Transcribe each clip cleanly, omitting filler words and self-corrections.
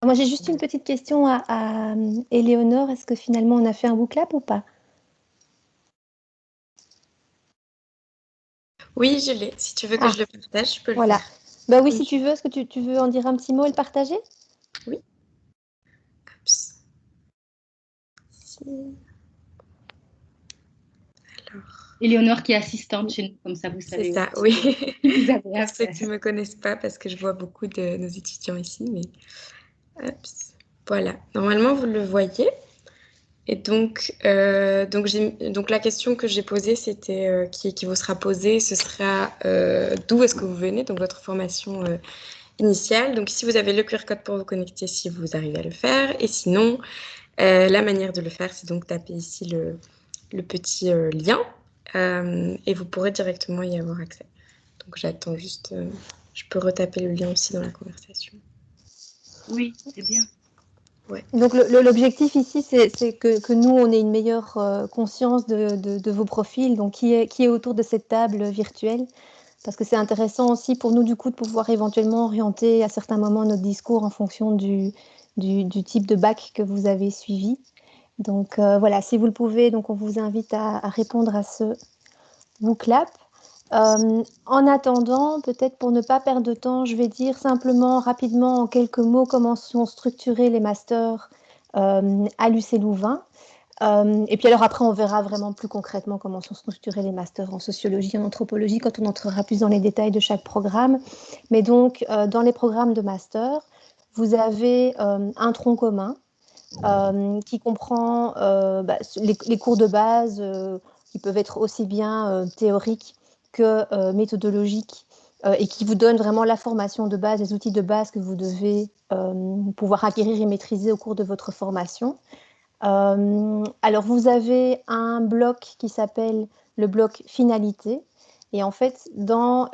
Moi, j'ai juste une petite question à Éléonore. Est-ce que finalement, on a fait un WooClap ou pas? Oui, je l'ai. Si tu veux que je le partage, je peux le Voilà. faire. Bah oui, Comme si tu veux, est-ce que tu veux en dire un petit mot et le partager? Oui. Oups. Si. Alors, Éléonore qui est assistante chez nous, comme ça vous c'est savez ça, aussi oui. vous avez Pour ceux affaire. qui ne me connaissent pas, parce que je vois beaucoup de nos étudiants ici, mais oups. Voilà. Normalement, vous le voyez. Et donc la question que j'ai posée, c'était qui vous sera posée, ce sera d'où est-ce que vous venez, donc votre formation initiale. Donc ici, vous avez le QR code pour vous connecter si vous arrivez à le faire. Et sinon, la manière de le faire, c'est donc taper ici le petit lien et vous pourrez directement y avoir accès. Donc j'attends juste, je peux retaper le lien aussi dans la conversation. Oui, c'est bien. Ouais. Donc, l'objectif ici, c'est que nous, on ait une meilleure conscience de vos profils, donc qui est autour de cette table virtuelle. Parce que c'est intéressant aussi pour nous, du coup, de pouvoir éventuellement orienter à certains moments notre discours en fonction du type de bac que vous avez suivi. Donc, voilà, si vous le pouvez, donc on vous invite à répondre à ce WooClap. En attendant, peut-être pour ne pas perdre de temps, je vais dire simplement rapidement en quelques mots comment sont structurés les masters à l'UC Louvain. Et puis alors après, on verra vraiment plus concrètement comment sont structurés les masters en sociologie, en anthropologie, quand on entrera plus dans les détails de chaque programme. Mais donc, dans les programmes de master, vous avez un tronc commun qui comprend les cours de base qui peuvent être aussi bien théoriques que méthodologiques et qui vous donnent vraiment la formation de base, les outils de base que vous devez pouvoir acquérir et maîtriser au cours de votre formation. Alors, vous avez un bloc qui s'appelle le bloc finalité. Et en fait, dans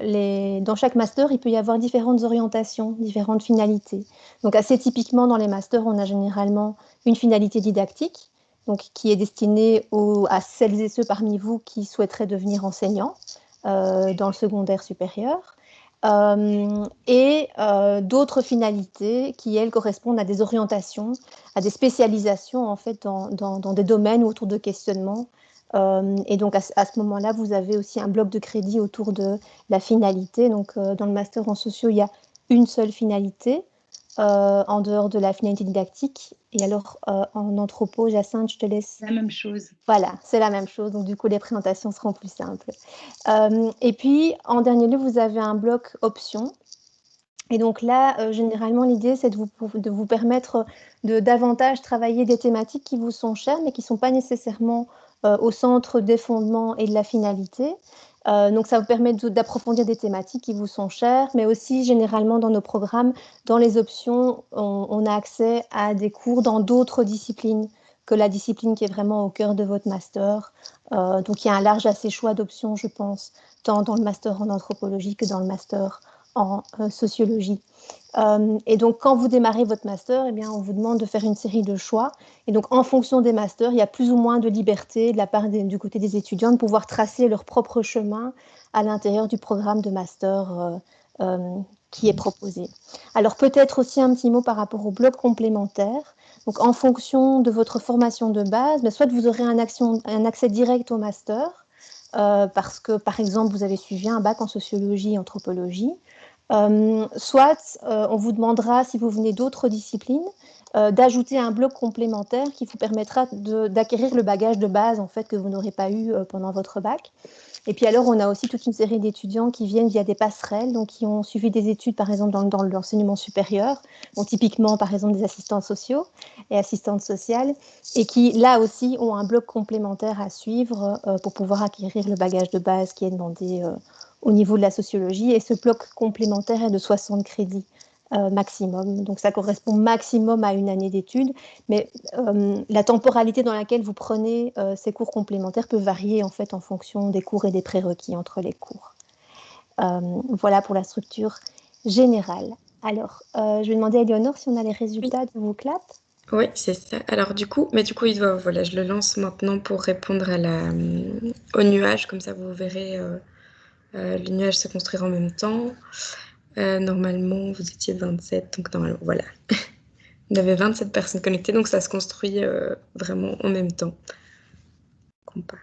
chaque master, il peut y avoir différentes orientations, différentes finalités. Donc, assez typiquement, dans les masters, on a généralement une finalité didactique, donc qui est destinée à celles et ceux parmi vous qui souhaiteraient devenir enseignants dans le secondaire supérieur. Et d'autres finalités qui, elles, correspondent à des orientations, à des spécialisations en fait dans des domaines ou autour de questionnements. Et donc à ce moment-là, vous avez aussi un bloc de crédit autour de la finalité. Donc dans le master en sociaux, il y a une seule finalité en dehors de la finalité didactique. Et alors en anthropo, Jacinthe, je te laisse. La même chose. Voilà, c'est la même chose. Donc du coup, les présentations seront plus simples. Et puis en dernier lieu, vous avez un bloc options. Et donc là, généralement, l'idée, c'est de vous permettre de davantage travailler des thématiques qui vous sont chères, mais qui ne sont pas nécessairement au centre des fondements et de la finalité. Donc, ça vous permet d'approfondir des thématiques qui vous sont chères, mais aussi, généralement, dans nos programmes, dans les options, on a accès à des cours dans d'autres disciplines que la discipline qui est vraiment au cœur de votre master. Donc, il y a un large assez choix d'options, je pense, tant dans le master en anthropologie que dans le master en sociologie. Et donc, quand vous démarrez votre master, eh bien, on vous demande de faire une série de choix. Et donc, en fonction des masters, il y a plus ou moins de liberté de la part du côté des étudiants de pouvoir tracer leur propre chemin à l'intérieur du programme de master qui est proposé. Alors, peut-être aussi un petit mot par rapport au bloc complémentaire. Donc, en fonction de votre formation de base, soit vous aurez un accès direct au master, parce que, par exemple, vous avez suivi un bac en sociologie et anthropologie, soit on vous demandera, si vous venez d'autres disciplines, d'ajouter un bloc complémentaire qui vous permettra d'acquérir le bagage de base en fait, que vous n'aurez pas eu pendant votre bac. Et puis alors, on a aussi toute une série d'étudiants qui viennent via des passerelles, donc qui ont suivi des études, par exemple, dans l'enseignement supérieur, donc typiquement, par exemple, des assistants sociaux et assistantes sociales, et qui, là aussi, ont un bloc complémentaire à suivre pour pouvoir acquérir le bagage de base qui est demandé au niveau de la sociologie. Et ce bloc complémentaire est de 60 crédits maximum. Donc, ça correspond maximum à une année d'études, mais la temporalité dans laquelle vous prenez ces cours complémentaires peut varier en fait en fonction des cours et des prérequis entre les cours. Voilà pour la structure générale. Alors, je vais demander à Éléonore si on a les résultats de WooClap. Oui, c'est ça. Alors du coup, voilà, je le lance maintenant pour répondre au nuage, comme ça vous verrez le nuage se construire en même temps. Normalement, vous étiez 27, donc normalement, voilà. On avait 27 personnes connectées, donc ça se construit vraiment en même temps qu'on parle.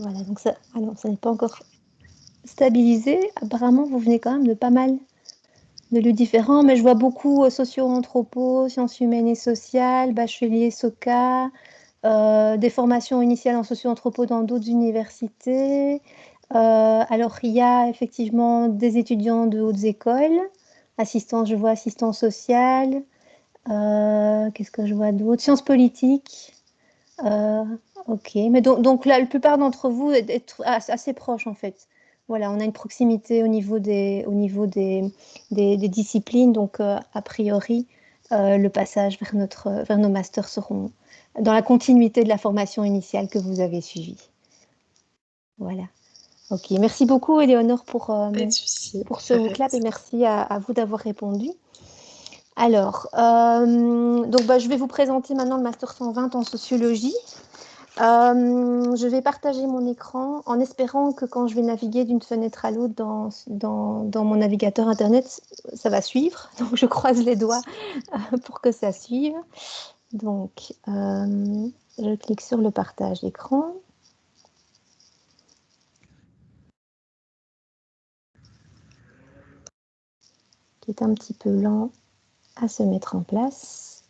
Voilà, donc ça n'est pas encore stabilisé. Apparemment, vous venez quand même de pas mal de lieux différents, mais je vois beaucoup socio-anthropo, sciences humaines et sociales, bachelier SOCA, des formations initiales en socio-anthropo dans d'autres universités. Alors, il y a effectivement des étudiants de hautes écoles, je vois assistance sociale, qu'est-ce que je vois d'autre? Sciences politiques. Ok, mais donc là, la plupart d'entre vous êtes assez proches en fait. Voilà, on a une proximité au niveau des disciplines, donc a priori, le passage vers nos masters seront dans la continuité de la formation initiale que vous avez suivie. Voilà. Ok, merci beaucoup Éléonore pour ce WooClap et merci à vous d'avoir répondu. Alors, donc, je vais vous présenter maintenant le Master 120 en sociologie. Je vais partager mon écran en espérant que quand je vais naviguer d'une fenêtre à l'autre dans mon navigateur Internet, ça va suivre. Donc, je croise les doigts pour que ça suive. Donc, je clique sur le partage d'écran. Qui est un petit peu lent à se mettre en place.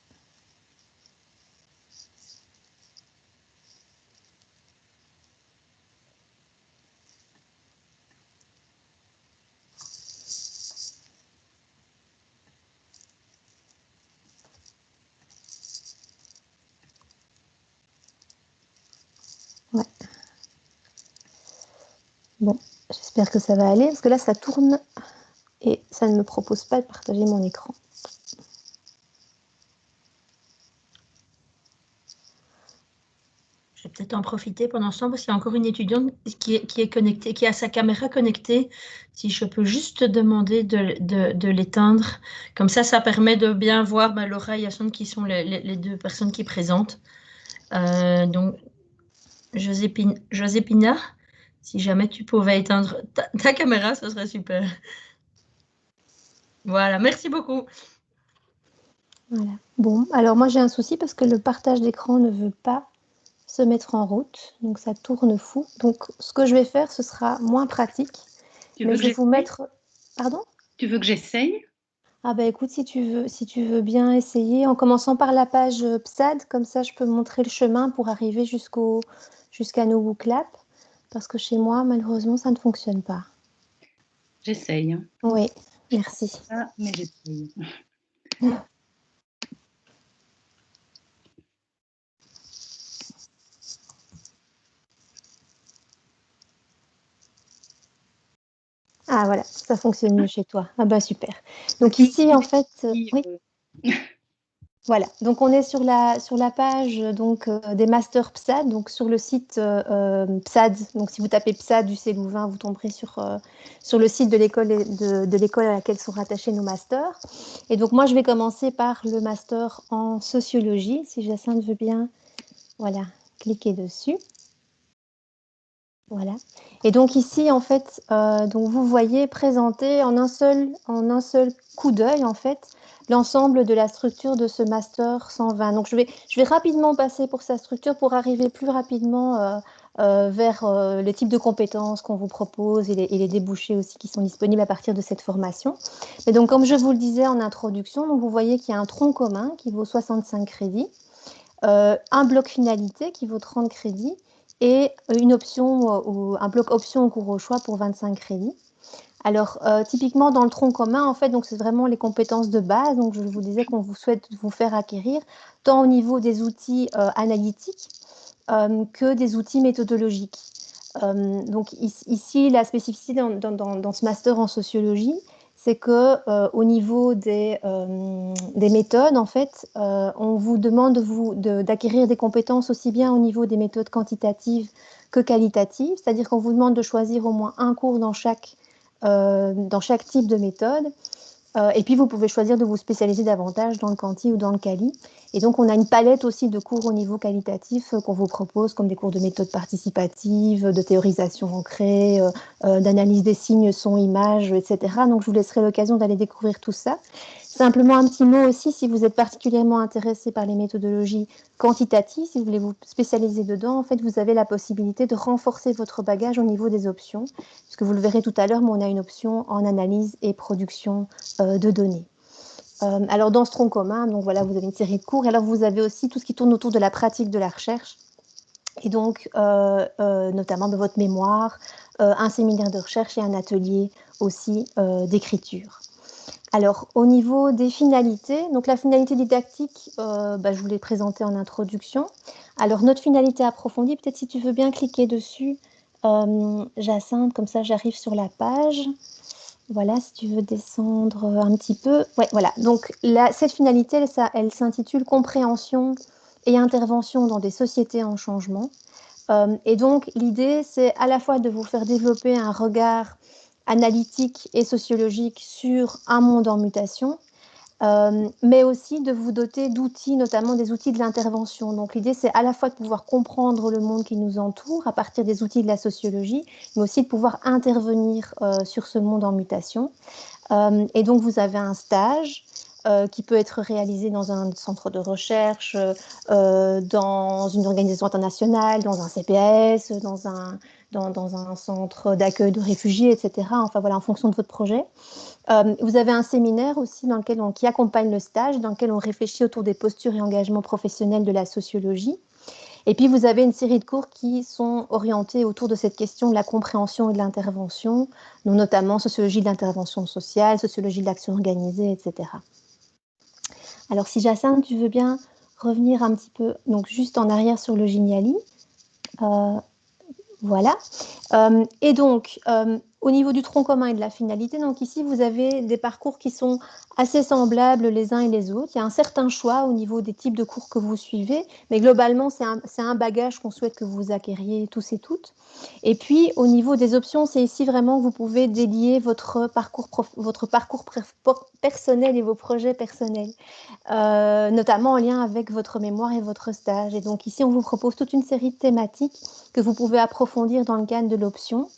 Ouais. Bon, j'espère que ça va aller, parce que là, ça tourne et ça ne me propose pas de partager mon écran. Je vais peut-être en profiter pendant ce temps, parce qu'il y a encore une étudiante qui est connectée, qui a sa caméra connectée. Si je peux juste demander de l'éteindre. Comme ça permet de bien voir Laura et Yassine, qui sont les deux personnes qui présentent. Donc, Joséphina, si jamais tu pouvais éteindre ta caméra, ce serait super. Voilà, merci beaucoup. Voilà. Bon, alors moi j'ai un souci parce que le partage d'écran ne veut pas se mettre en route, donc ça tourne fou. Donc ce que je vais faire, ce sera moins pratique. Mais je vais vous mettre... Pardon? Tu veux que j'essaye? Ah bah écoute, si tu veux bien essayer, en commençant par la page PSAD, comme ça je peux montrer le chemin pour arriver jusqu'à nos WooClap, parce que chez moi, malheureusement, ça ne fonctionne pas. J'essaye. Hein. Oui, merci. Ah, mais j'essaye. Ah voilà, ça fonctionne mieux chez toi. Ah bah super. Donc ici, en fait... oui. Voilà, donc on est sur la page donc, des masters PSAD, donc sur le site PSAD. Donc si vous tapez PSAD du Louvain, vous tomberez sur le site de l'école à laquelle sont rattachés nos masters. Et donc moi, je vais commencer par le master en sociologie, si Jacinthe veut bien, voilà, cliquer dessus. Voilà. Et donc ici, en fait, donc vous voyez présenter en un seul coup d'œil, en fait, l'ensemble de la structure de ce master 120. Donc je vais rapidement passer pour sa structure pour arriver plus rapidement vers les types de compétences qu'on vous propose et les débouchés aussi qui sont disponibles à partir de cette formation. Mais donc comme je vous le disais en introduction, donc vous voyez qu'il y a un tronc commun qui vaut 65 crédits, un bloc finalité qui vaut 30 crédits, et une option, un bloc option au cours au choix pour 25 crédits. Alors, typiquement, dans le tronc commun, en fait, donc c'est vraiment les compétences de base. Donc, je vous disais qu'on vous souhaite vous faire acquérir, tant au niveau des outils analytiques que des outils méthodologiques. Donc, ici, la spécificité dans ce master en sociologie, c'est que au niveau des méthodes, en fait, on vous demande d'acquérir des compétences aussi bien au niveau des méthodes quantitatives que qualitatives, c'est-à-dire qu'on vous demande de choisir au moins un cours dans chaque dans chaque type de méthode. Et puis, vous pouvez choisir de vous spécialiser davantage dans le quanti ou dans le quali. Et donc, on a une palette aussi de cours au niveau qualitatif qu'on vous propose, comme des cours de méthode participative, de théorisation ancrée, d'analyse des signes, son, images, etc. Donc, je vous laisserai l'occasion d'aller découvrir tout ça. Simplement un petit mot aussi, si vous êtes particulièrement intéressé par les méthodologies quantitatives, si vous voulez vous spécialiser dedans, en fait, vous avez la possibilité de renforcer votre bagage au niveau des options, puisque vous le verrez tout à l'heure, mais on a une option en analyse et production de données. Alors, dans ce tronc commun, donc voilà, vous avez une série de cours, et alors vous avez aussi tout ce qui tourne autour de la pratique de la recherche, et donc notamment de votre mémoire, un séminaire de recherche et un atelier aussi d'écriture. Alors, au niveau des finalités, donc la finalité didactique, je vous l'ai présentée en introduction. Alors, notre finalité approfondie, peut-être si tu veux bien cliquer dessus, Jacinthe, comme ça j'arrive sur la page. Voilà, si tu veux descendre un petit peu. Ouais, voilà. Donc, cette finalité, elle s'intitule « Compréhension et intervention dans des sociétés en changement ». Et donc, l'idée, c'est à la fois de vous faire développer un regard analytique et sociologique sur un monde en mutation, mais aussi de vous doter d'outils, notamment des outils de l'intervention. Donc l'idée, c'est à la fois de pouvoir comprendre le monde qui nous entoure à partir des outils de la sociologie, mais aussi de pouvoir intervenir sur ce monde en mutation. Et donc vous avez un stage qui peut être réalisé dans un centre de recherche, dans une organisation internationale, dans un CPS, dans un centre d'accueil de réfugiés, etc. Enfin voilà, en fonction de votre projet. Vous avez un séminaire aussi qui accompagne le stage, dans lequel on réfléchit autour des postures et engagements professionnels de la sociologie. Et puis, vous avez une série de cours qui sont orientés autour de cette question de la compréhension et de l'intervention, notamment sociologie de l'intervention sociale, sociologie de l'action organisée, etc. Alors, si Jacinthe, tu veux bien revenir un petit peu, donc juste en arrière sur le Geniali. Voilà. Et donc, au niveau du tronc commun et de la finalité, donc ici, vous avez des parcours qui sont assez semblables les uns et les autres. Il y a un certain choix au niveau des types de cours que vous suivez, mais globalement, c'est un bagage qu'on souhaite que vous acquériez tous et toutes. Et puis, au niveau des options, c'est ici vraiment que vous pouvez dédier votre parcours personnel et vos projets personnels, notamment en lien avec votre mémoire et votre stage. Et donc ici, on vous propose toute une série de thématiques que vous pouvez approfondir dans le cadre de l'option.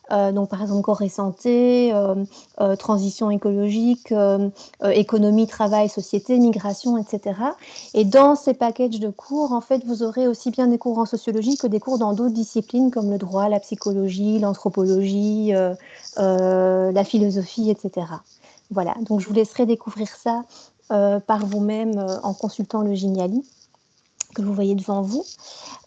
Donc par exemple corps et santé, transition écologique, économie, travail, société, migration, etc. Et dans ces packages de cours, en fait, vous aurez aussi bien des cours en sociologie que des cours dans d'autres disciplines comme le droit, la psychologie, l'anthropologie, la philosophie, etc. Voilà, donc je vous laisserai découvrir ça par vous-même en consultant le Geniali que vous voyez devant vous.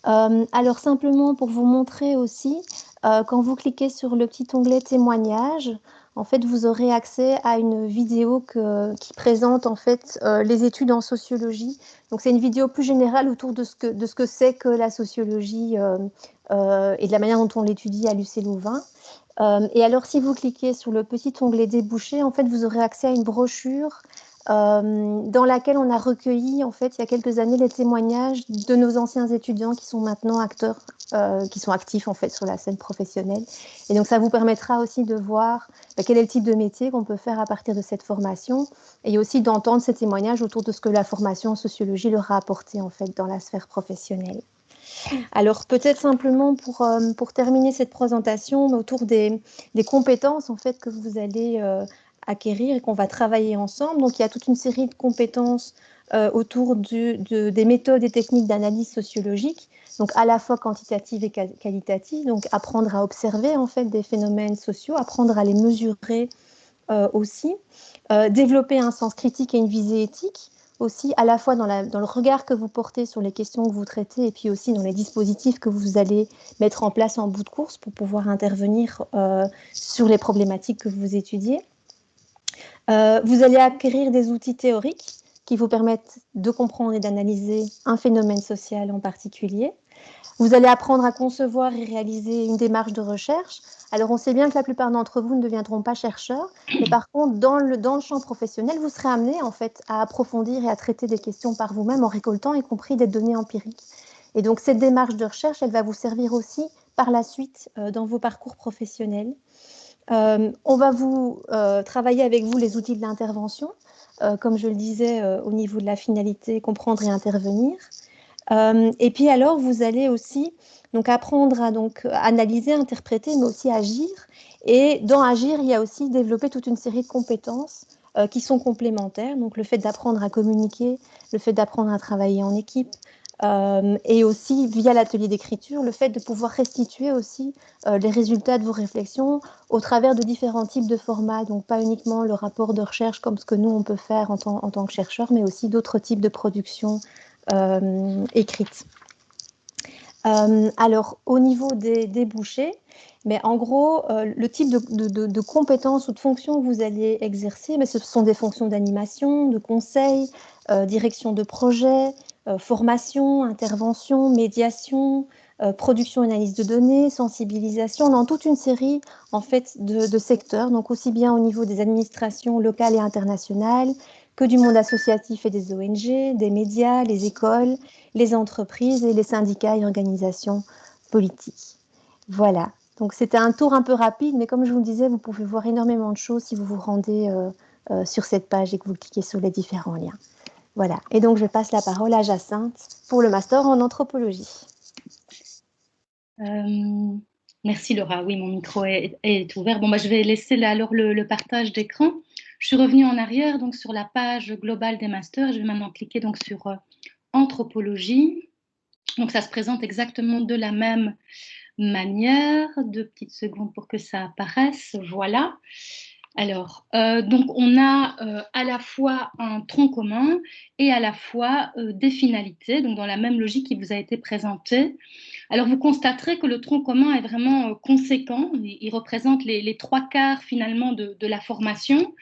Alors simplement pour vous montrer aussi, quand vous cliquez sur le petit onglet témoignages, en fait vous aurez accès à une vidéo qui présente en fait les études en sociologie. Donc c'est une vidéo plus générale autour de ce que c'est que la sociologie et de la manière dont on l'étudie à l'UC Louvain. Et alors si vous cliquez sur le petit onglet débouché, en fait vous aurez accès à une brochure dans laquelle on a recueilli, en fait, il y a quelques années, les témoignages de nos anciens étudiants qui sont maintenant acteurs, qui sont actifs, en fait, sur la scène professionnelle. Et donc, ça vous permettra aussi de voir quel est le type de métier qu'on peut faire à partir de cette formation et aussi d'entendre ces témoignages autour de ce que la formation en sociologie leur a apporté, en fait, dans la sphère professionnelle. Alors, peut-être simplement pour terminer cette présentation, autour des compétences, en fait, que vous allez acquérir et qu'on va travailler ensemble. Donc, il y a toute une série de compétences autour des méthodes et techniques d'analyse sociologique, donc à la fois quantitatives et qualitatives, donc apprendre à observer en fait des phénomènes sociaux, apprendre à les mesurer aussi, développer un sens critique et une visée éthique, aussi à la fois dans le regard que vous portez sur les questions que vous traitez et puis aussi dans les dispositifs que vous allez mettre en place en bout de course pour pouvoir intervenir sur les problématiques que vous étudiez. Vous allez acquérir des outils théoriques qui vous permettent de comprendre et d'analyser un phénomène social en particulier. Vous allez apprendre à concevoir et réaliser une démarche de recherche. Alors, on sait bien que la plupart d'entre vous ne deviendront pas chercheurs, mais par contre, dans le champ professionnel, vous serez amené en fait à approfondir et à traiter des questions par vous-même en récoltant y compris des données empiriques. Et donc, cette démarche de recherche, elle va vous servir aussi par la suite dans vos parcours professionnels. On va travailler avec vous les outils de l'intervention, comme je le disais, au niveau de la finalité, comprendre et intervenir. Et puis alors, vous allez aussi donc, apprendre à analyser, interpréter, mais aussi agir. Et dans agir, il y a aussi développer toute une série de compétences qui sont complémentaires. Donc, le fait d'apprendre à communiquer, le fait d'apprendre à travailler en équipe, et aussi, via l'atelier d'écriture, le fait de pouvoir restituer aussi les résultats de vos réflexions au travers de différents types de formats. Donc, pas uniquement le rapport de recherche comme ce que nous, on peut faire en tant que chercheurs, mais aussi d'autres types de productions écrites. Alors, au niveau des débouchés, mais en gros, le type de compétences ou de fonctions que vous allez exercer, mais ce sont des fonctions d'animation, de conseil, direction de projet, formation, intervention, médiation, production, analyse de données, sensibilisation, dans toute une série en fait de secteurs, donc aussi bien au niveau des administrations locales et internationales que du monde associatif et des ONG, des médias, les écoles, les entreprises et les syndicats et organisations politiques. Voilà, donc c'était un tour un peu rapide, mais comme je vous le disais, vous pouvez voir énormément de choses si vous vous rendez sur cette page et que vous cliquez sur les différents liens. Voilà, et donc je passe la parole à Jacinthe pour le master en anthropologie. Merci Laura, oui, mon micro est ouvert. Bon, je vais laisser là, alors le partage d'écran. Je suis revenue en arrière donc, sur la page globale des masters. Je vais maintenant cliquer donc, sur anthropologie. Donc ça se présente exactement de la même manière. 2 petites secondes pour que ça apparaisse. Voilà. Alors, donc on a à la fois un tronc commun et à la fois des finalités, donc dans la même logique qui vous a été présentée. Alors vous constaterez que le tronc commun est vraiment conséquent, il représente les 3/4 finalement de la formation.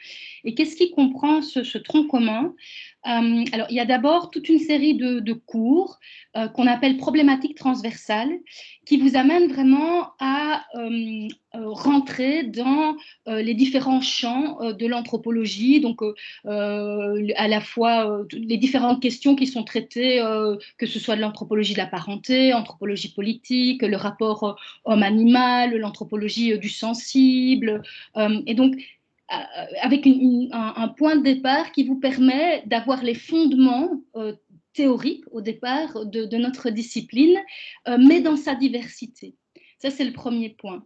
Et qu'est-ce qui comprend ce tronc commun? Alors il y a d'abord toute une série de cours qu'on appelle problématiques transversales, qui vous amènent vraiment à rentrer dans les différents champs de l'anthropologie, donc à la fois les différentes questions qui sont traitées, que ce soit de l'anthropologie de la parenté, anthropologie politique, le rapport homme-animal, l'anthropologie du sensible, et donc avec un point de départ qui vous permet d'avoir les fondements théoriques au départ de notre discipline, mais dans sa diversité. Ça, c'est le premier point.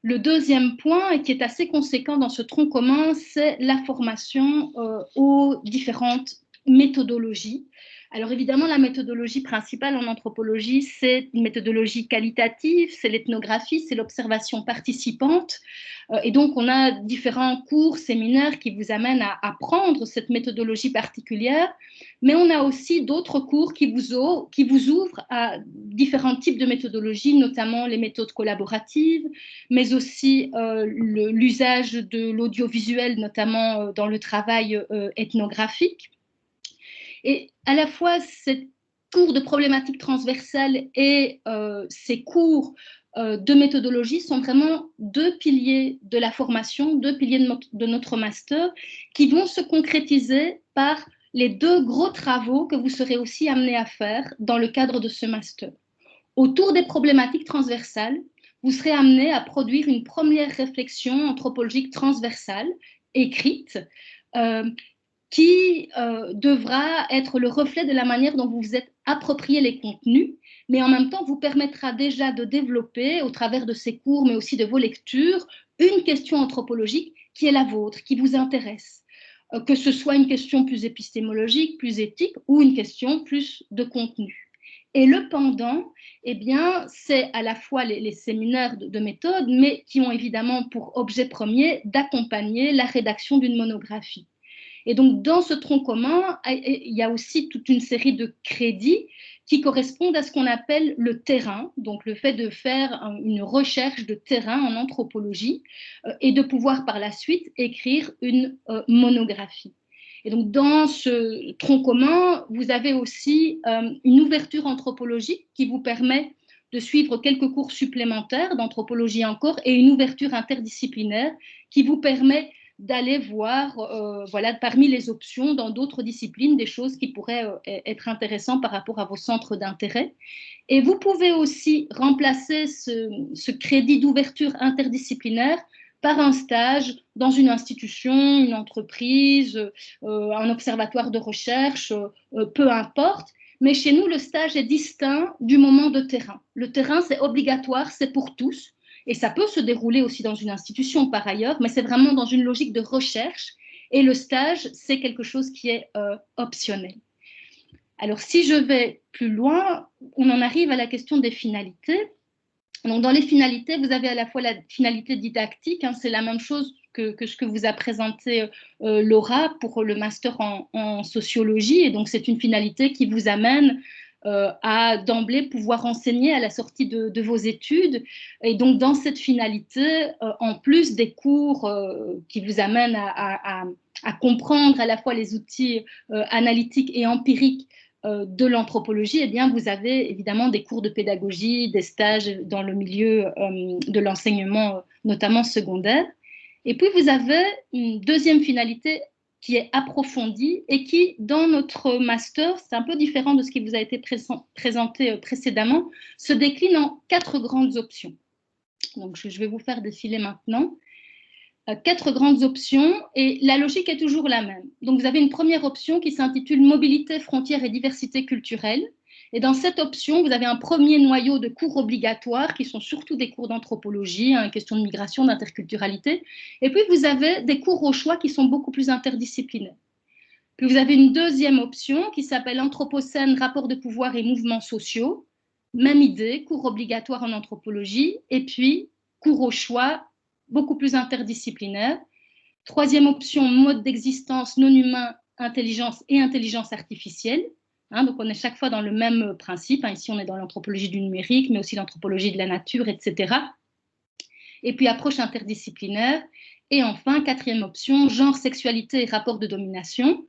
Le deuxième point, qui est assez conséquent dans ce tronc commun, c'est la formation aux différentes méthodologies. Alors évidemment, la méthodologie principale en anthropologie, c'est une méthodologie qualitative, c'est l'ethnographie, c'est l'observation participante. Et donc, on a différents cours, séminaires qui vous amènent à apprendre cette méthodologie particulière, mais on a aussi d'autres cours qui vous ouvrent à différents types de méthodologies, notamment les méthodes collaboratives, mais aussi l'usage de l'audiovisuel, notamment dans le travail ethnographique. Et à la fois, ces cours de problématiques transversales et ces cours de méthodologie sont vraiment 2 piliers de la formation, 2 piliers de notre master qui vont se concrétiser par les 2 gros travaux que vous serez aussi amenés à faire dans le cadre de ce master. Autour des problématiques transversales, vous serez amenés à produire une première réflexion anthropologique transversale, écrite, qui devra être le reflet de la manière dont vous vous êtes approprié les contenus, mais en même temps vous permettra déjà de développer, au travers de ces cours, mais aussi de vos lectures, une question anthropologique qui est la vôtre, qui vous intéresse. Que ce soit une question plus épistémologique, plus éthique, ou une question plus de contenu. Et le pendant, eh bien, c'est à la fois les séminaires de méthode, mais qui ont évidemment pour objet premier d'accompagner la rédaction d'une monographie. Et donc, dans ce tronc commun, il y a aussi toute une série de crédits qui correspondent à ce qu'on appelle le terrain, donc le fait de faire une recherche de terrain en anthropologie et de pouvoir par la suite écrire une monographie. Et donc, dans ce tronc commun, vous avez aussi une ouverture anthropologique qui vous permet de suivre quelques cours supplémentaires d'anthropologie encore et une ouverture interdisciplinaire qui vous permet d'aller voir, voilà, parmi les options dans d'autres disciplines, des choses qui pourraient être intéressantes par rapport à vos centres d'intérêt. Et vous pouvez aussi remplacer ce crédit d'ouverture interdisciplinaire par un stage dans une institution, une entreprise, un observatoire de recherche, peu importe. Mais chez nous, le stage est distinct du moment de terrain. Le terrain, c'est obligatoire, c'est pour tous. Et ça peut se dérouler aussi dans une institution par ailleurs, mais c'est vraiment dans une logique de recherche. Et le stage, c'est quelque chose qui est optionnel. Alors, si je vais plus loin, on en arrive à la question des finalités. Donc, dans les finalités, vous avez à la fois la finalité didactique, hein, c'est la même chose que ce que vous a présenté Laura pour le master en sociologie. Et donc, c'est une finalité qui vous amène à d'emblée pouvoir enseigner à la sortie de vos études. Et donc, dans cette finalité, en plus des cours qui vous amènent à comprendre à la fois les outils analytiques et empiriques de l'anthropologie, eh bien, vous avez évidemment des cours de pédagogie, des stages dans le milieu de l'enseignement, notamment secondaire. Et puis, vous avez une deuxième finalité qui est approfondie et qui, dans notre master, c'est un peu différent de ce qui vous a été présenté précédemment, se décline en 4 grandes options. Donc, je vais vous faire défiler maintenant. 4 grandes options et la logique est toujours la même. Donc, vous avez une première option qui s'intitule Mobilité, frontières et diversité culturelle. Et dans cette option, vous avez un premier noyau de cours obligatoires qui sont surtout des cours d'anthropologie, hein, question de migration, d'interculturalité. Et puis, vous avez des cours au choix qui sont beaucoup plus interdisciplinaires. Puis, vous avez une deuxième option qui s'appelle Anthropocène, rapport de pouvoir et mouvements sociaux. Même idée, cours obligatoire en anthropologie. Et puis, cours au choix, beaucoup plus interdisciplinaire. Troisième option, mode d'existence non humain, intelligence et intelligence artificielle. Hein, donc, on est chaque fois dans le même principe. Hein, ici, on est dans l'anthropologie du numérique, mais aussi l'anthropologie de la nature, etc. Et puis, approche interdisciplinaire. Et enfin, quatrième option, genre, sexualité et rapport de domination.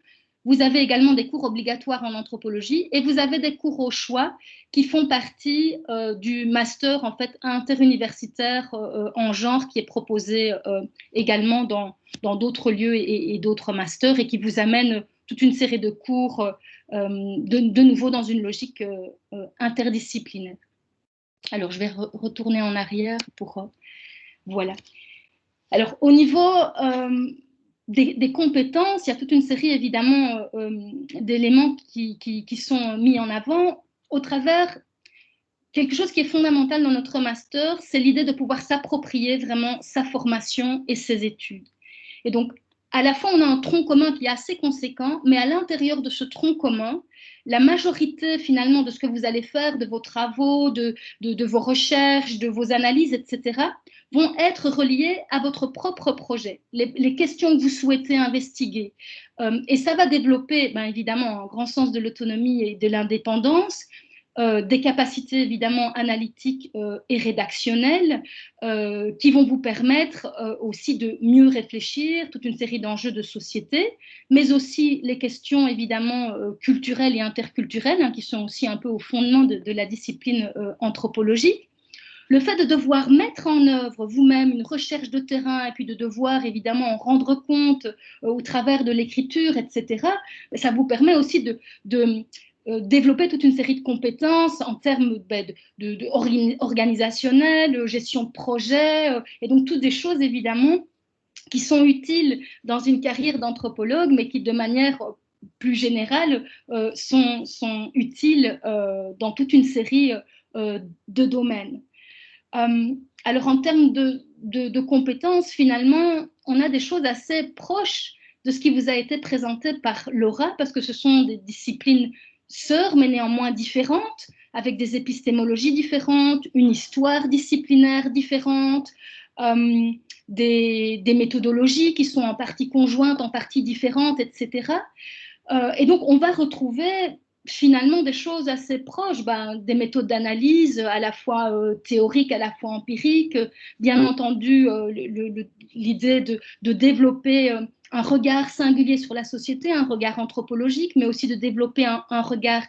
Vous avez également des cours obligatoires en anthropologie et vous avez des cours au choix qui font partie du master en fait interuniversitaire en genre qui est proposé également dans d'autres lieux et d'autres masters et qui vous amène toute une série de cours de nouveau dans une logique interdisciplinaire. Alors, je vais retourner en arrière pour... voilà. Alors, au niveau... Des compétences, il y a toute une série évidemment d'éléments qui sont mis en avant au travers quelque chose qui est fondamental dans notre master, c'est l'idée de pouvoir s'approprier vraiment sa formation et ses études. Et donc, à la fois, on a un tronc commun qui est assez conséquent, mais à l'intérieur de ce tronc commun, la majorité finalement de ce que vous allez faire, de vos travaux, de vos recherches, de vos analyses, etc., vont être reliées à votre propre projet, les questions que vous souhaitez investiguer. Et ça va développer, évidemment, un grand sens de l'autonomie et de l'indépendance, des capacités évidemment analytiques et rédactionnelles qui vont vous permettre aussi de mieux réfléchir, toute une série d'enjeux de société, mais aussi les questions évidemment culturelles et interculturelles hein, qui sont aussi un peu au fondement de la discipline anthropologique. Le fait de devoir mettre en œuvre vous-même une recherche de terrain et puis de devoir évidemment en rendre compte au travers de l'écriture, etc., ça vous permet aussi de développer toute une série de compétences en termes organisationnels, gestion de projet, et donc toutes des choses évidemment qui sont utiles dans une carrière d'anthropologue, mais qui de manière plus générale sont utiles dans toute une série de domaines. Alors en termes de compétences, finalement, on a des choses assez proches de ce qui vous a été présenté par Laura, parce que ce sont des disciplines sœurs, mais néanmoins différentes, avec des épistémologies différentes, une histoire disciplinaire différente, des méthodologies qui sont en partie conjointes, en partie différentes, etc. Et donc, on va retrouver finalement des choses assez proches, des méthodes d'analyse à la fois théoriques, à la fois empiriques, bien entendu l'idée de développer un regard singulier sur la société, un regard anthropologique, mais aussi de développer un regard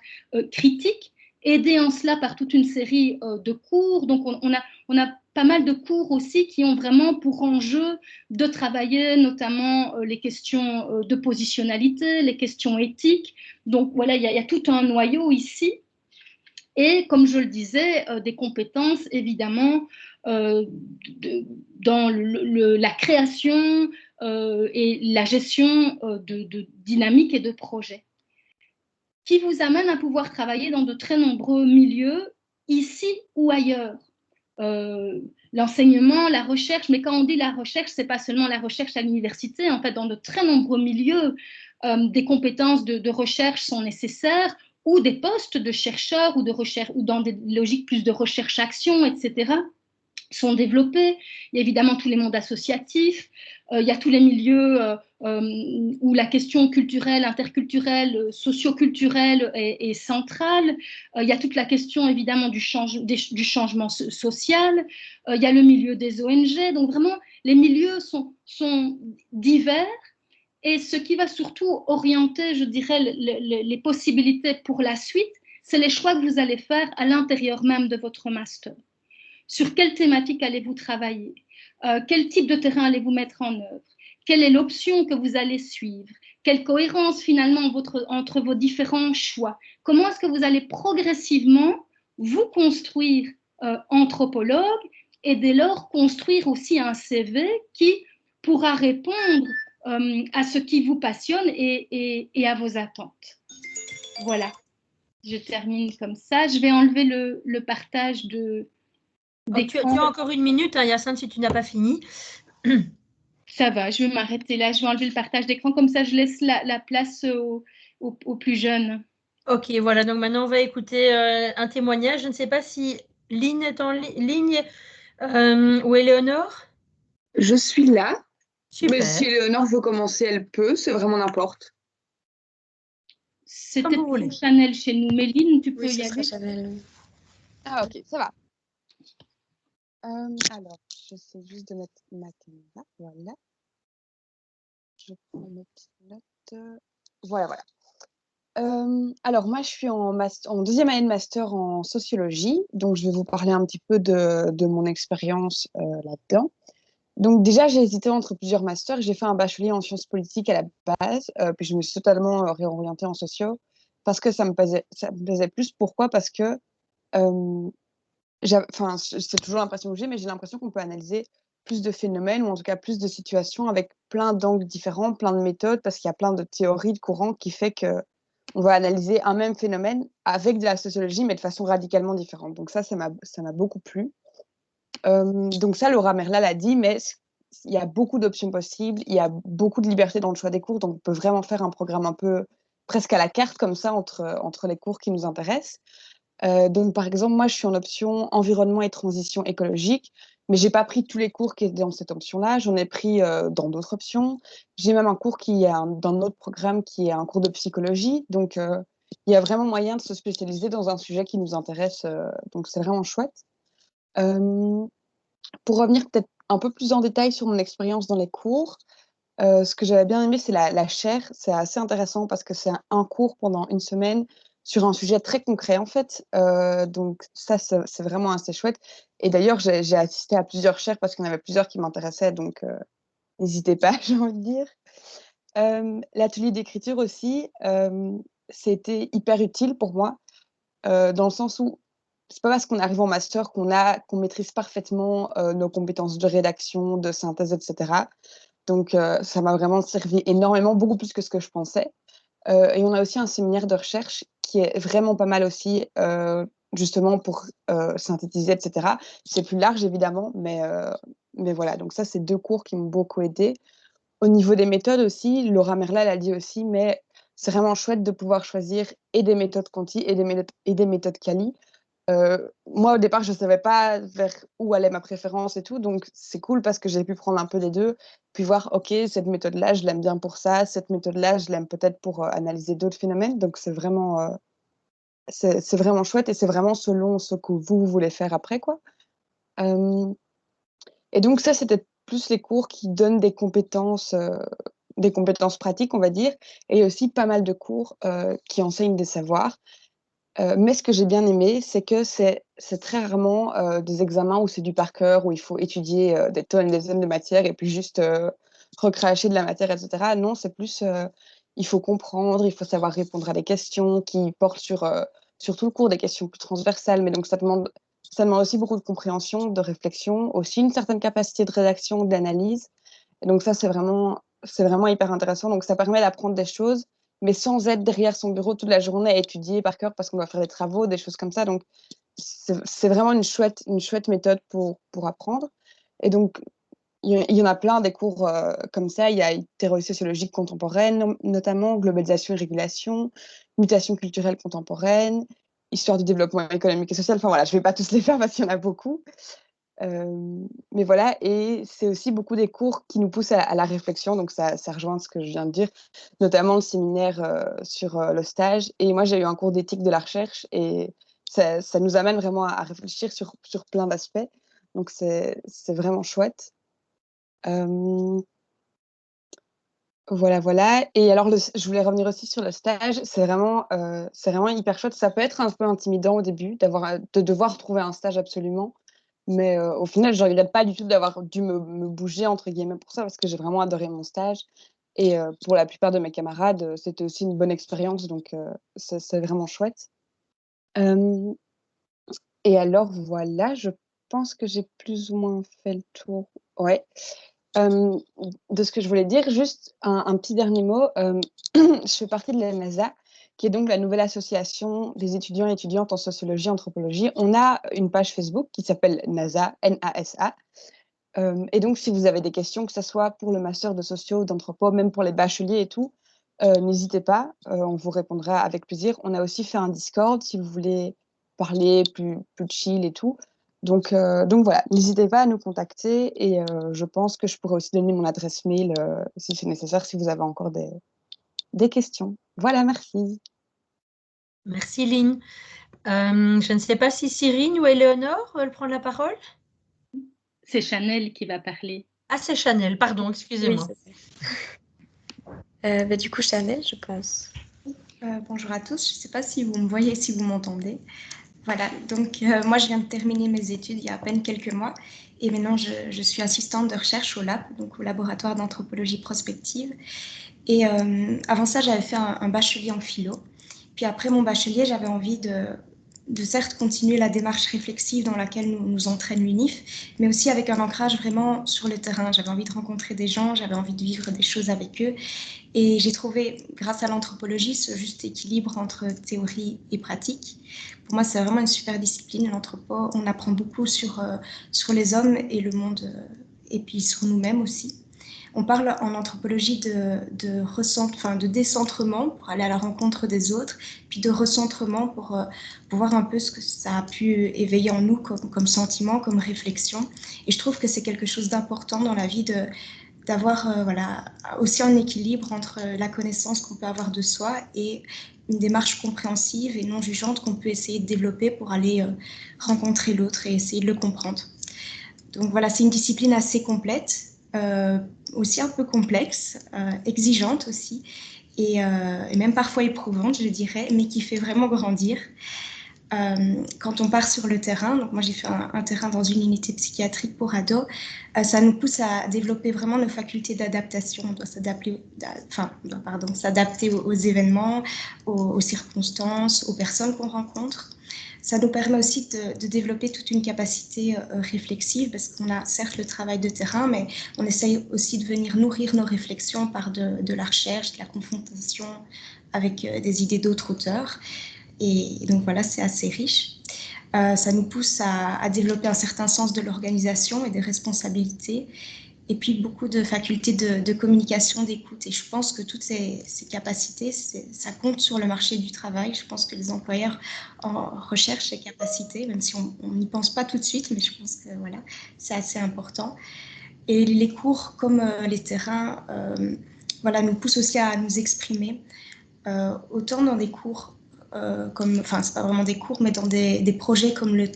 critique, aidé en cela par toute une série de cours. Donc on a pas mal de cours aussi qui ont vraiment pour enjeu de travailler notamment les questions de positionnalité, les questions éthiques. Donc voilà, il y a tout un noyau ici. et, comme je le disais, des compétences évidemment dans la création et la gestion de dynamiques et de projets, qui vous amène à pouvoir travailler dans de très nombreux milieux, ici ou ailleurs. L'enseignement, la recherche, mais quand on dit la recherche, ce n'est pas seulement la recherche à l'université, en fait, dans de très nombreux milieux, des compétences de recherche sont nécessaires, ou des postes de chercheurs ou de recherche, ou dans des logiques plus de recherche-action, etc., sont développés. Il y a évidemment tous les mondes associatifs, il y a tous les milieux où la question culturelle, interculturelle, socioculturelle est centrale. Il y a toute la question évidemment du changement social. Il y a le milieu des ONG. Donc vraiment, les milieux sont divers. Et ce qui va surtout orienter, je dirais, les possibilités pour la suite, c'est les choix que vous allez faire à l'intérieur même de votre master. Sur quelle thématique allez-vous travailler? Quel type de terrain allez-vous mettre en œuvre? Quelle est l'option que vous allez suivre? Quelle cohérence finalement entre vos différents choix? Comment est-ce que vous allez progressivement vous construire anthropologue et dès lors construire aussi un CV qui pourra répondre à ce qui vous passionne et à vos attentes? Voilà, je termine comme ça. Je vais enlever le partage de... Tu as encore 1 minute, hein, Hyacinthe, si tu n'as pas fini. Ça va, je vais m'arrêter là. Je vais enlever le partage d'écran, comme ça je laisse la place aux plus jeunes. Ok, voilà, donc maintenant on va écouter un témoignage. Je ne sais pas si Lynn est en ligne ou Éléonore. Je suis là. Super. Mais si Éléonore veut commencer, elle peut, c'est vraiment n'importe. C'était pour Chanel chez nous. Mais Lynn, tu peux y aller. Chanel. Ah ok, ça va. Alors, j'essaie juste de mettre ma caméra, voilà. Je prends mes petites notes. Voilà. Alors, moi, je suis en 2e année de master en sociologie, donc je vais vous parler un petit peu de mon expérience là-dedans. Donc déjà, j'ai hésité entre plusieurs masters. J'ai fait un bachelier en sciences politiques à la base, puis je me suis totalement réorientée en socio parce que ça me plaisait plus. Pourquoi? Parce que c'est toujours l'impression que j'ai, mais j'ai l'impression qu'on peut analyser plus de phénomènes, ou en tout cas plus de situations avec plein d'angles différents, plein de méthodes, parce qu'il y a plein de théories, de courants qui fait qu'on va analyser un même phénomène avec de la sociologie, mais de façon radicalement différente. Donc ça m'a beaucoup plu. Donc ça, Laura Merla l'a dit, mais il y a beaucoup d'options possibles, il y a beaucoup de liberté dans le choix des cours, donc on peut vraiment faire un programme un peu presque à la carte, comme ça, entre les cours qui nous intéressent. Donc, par exemple, moi, je suis en option environnement et transition écologique, mais je n'ai pas pris tous les cours qui étaient dans cette option-là. J'en ai pris dans d'autres options. J'ai même un cours qui est dans notre programme qui est un cours de psychologie. Donc, il y a vraiment moyen de se spécialiser dans un sujet qui nous intéresse. Donc, c'est vraiment chouette. Pour revenir peut-être un peu plus en détail sur mon expérience dans les cours, ce que j'avais bien aimé, c'est la chaire. C'est assez intéressant parce que c'est un cours pendant 1 semaine sur un sujet très concret, en fait. Donc ça, c'est vraiment assez chouette. Et d'ailleurs, j'ai assisté à plusieurs chaires parce qu'il y en avait plusieurs qui m'intéressaient, donc n'hésitez pas, j'ai envie de dire. L'atelier d'écriture aussi, c'était hyper utile pour moi, dans le sens où c'est pas parce qu'on arrive en master qu'on maîtrise parfaitement nos compétences de rédaction, de synthèse, etc. Donc, ça m'a vraiment servi énormément, beaucoup plus que ce que je pensais. Et on a aussi un séminaire de recherche qui est vraiment pas mal aussi, justement pour synthétiser, etc. C'est plus large, évidemment, mais voilà. Donc ça, c'est 2 cours qui m'ont beaucoup aidée. Au niveau des méthodes aussi, Laura Merla l'a dit aussi, mais c'est vraiment chouette de pouvoir choisir et des méthodes quanti et des méthodes quali. Moi, au départ, je ne savais pas vers où allait ma préférence et tout, donc c'est cool parce que j'ai pu prendre un peu des deux, puis voir, OK, cette méthode-là, je l'aime bien pour ça, cette méthode-là, je l'aime peut-être pour analyser d'autres phénomènes, donc c'est vraiment chouette et c'est vraiment selon ce que vous voulez faire après, quoi. Et donc ça, c'était plus les cours qui donnent des compétences pratiques, on va dire, et aussi pas mal de cours qui enseignent des savoirs. Mais ce que j'ai bien aimé, c'est que c'est très rarement des examens où c'est du par cœur, où il faut étudier des tonnes et des tonnes de matière et puis juste recracher de la matière, etc. Non, c'est plus, il faut comprendre, il faut savoir répondre à des questions qui portent sur surtout le cours des questions plus transversales, mais donc ça demande aussi beaucoup de compréhension, de réflexion, aussi une certaine capacité de rédaction, d'analyse. Et donc ça, c'est vraiment hyper intéressant. Donc ça permet d'apprendre des choses, mais sans être derrière son bureau toute la journée à étudier par cœur parce qu'on doit faire des travaux, des choses comme ça. Donc c'est vraiment une chouette méthode pour apprendre. Et donc, il y en a plein des cours comme ça. Il y a théorie sociologique contemporaine, notamment globalisation et régulation, mutation culturelle contemporaine, histoire du développement économique et social. Enfin voilà, je ne vais pas tous les faire parce qu'il y en a beaucoup. Mais voilà, et c'est aussi beaucoup des cours qui nous poussent à la réflexion. Donc ça rejoint ce que je viens de dire, notamment le séminaire sur le stage. Et moi, j'ai eu un cours d'éthique de la recherche et ça nous amène vraiment à réfléchir sur plein d'aspects. Donc c'est vraiment chouette. Voilà. Et alors, je voulais revenir aussi sur le stage. C'est vraiment hyper chouette. Ça peut être un peu intimidant au début de devoir trouver un stage absolument. Mais au final, je ne regrette pas du tout d'avoir dû me bouger, entre guillemets, pour ça, parce que j'ai vraiment adoré mon stage. Et pour la plupart de mes camarades, c'était aussi une bonne expérience. Donc, c'est vraiment chouette. Et alors, voilà, je pense que j'ai plus ou moins fait le tour. Ouais. De ce que je voulais dire, juste un petit dernier mot. Je fais partie de la NASA, qui est donc la nouvelle association des étudiants et étudiantes en sociologie et anthropologie. On a une page Facebook qui s'appelle NASA, NASA. Et donc, si vous avez des questions, que ce soit pour le master de socio ou d'anthropo, même pour les bacheliers et tout, n'hésitez pas, on vous répondra avec plaisir. On a aussi fait un Discord si vous voulez parler plus chill et tout. Donc voilà, n'hésitez pas à nous contacter et je pense que je pourrais aussi donner mon adresse mail si c'est nécessaire, si vous avez encore des questions. Voilà, merci. Merci Lynn. Je ne sais pas si Cyrine ou Éléonore veulent prendre la parole. C'est Chanel qui va parler. Ah, c'est Chanel, pardon, excusez-moi. Oui, du coup, Chanel, je pense. Bonjour à tous, je ne sais pas si vous me voyez, si vous m'entendez. Voilà, donc moi je viens de terminer mes études il y a à peine quelques mois et maintenant je suis assistante de recherche au LAP, donc au laboratoire d'anthropologie prospective. Et avant ça, j'avais fait un bachelier en philo. Puis après mon bachelier, j'avais envie de certes continuer la démarche réflexive dans laquelle nous entraîne l'UNIF, mais aussi avec un ancrage vraiment sur le terrain. J'avais envie de rencontrer des gens, j'avais envie de vivre des choses avec eux. Et j'ai trouvé, grâce à l'anthropologie, ce juste équilibre entre théorie et pratique. Pour moi, c'est vraiment une super discipline, l'anthropo. On apprend beaucoup sur les hommes et le monde, et puis sur nous-mêmes aussi. On parle en anthropologie de décentrement pour aller à la rencontre des autres, puis de recentrement pour voir un peu ce que ça a pu éveiller en nous comme sentiment, comme réflexion. Et je trouve que c'est quelque chose d'important dans la vie d'avoir aussi un équilibre entre la connaissance qu'on peut avoir de soi et une démarche compréhensive et non jugeante qu'on peut essayer de développer pour aller rencontrer l'autre et essayer de le comprendre. Donc voilà, c'est une discipline assez complète, aussi un peu complexe, exigeante aussi, et même parfois éprouvante, je dirais, mais qui fait vraiment grandir. Quand on part sur le terrain, donc moi j'ai fait un terrain dans une unité psychiatrique pour ados, ça nous pousse à développer vraiment nos facultés d'adaptation. On doit s'adapter aux événements, aux circonstances, aux personnes qu'on rencontre. Ça nous permet aussi de développer toute une capacité réflexive parce qu'on a certes le travail de terrain, mais on essaye aussi de venir nourrir nos réflexions par de la recherche, de la confrontation avec des idées d'autres auteurs. Et donc voilà, c'est assez riche. Ça nous pousse à développer un certain sens de l'organisation et des responsabilités, et puis beaucoup de facultés de communication, d'écoute. Et je pense que toutes ces capacités, ça compte sur le marché du travail. Je pense que les employeurs en recherchent ces capacités, même si on n'y pense pas tout de suite, mais je pense que voilà, c'est assez important. Et les cours, comme les terrains, nous poussent aussi à nous exprimer, autant dans des cours c'est pas vraiment des cours, mais dans des projets comme le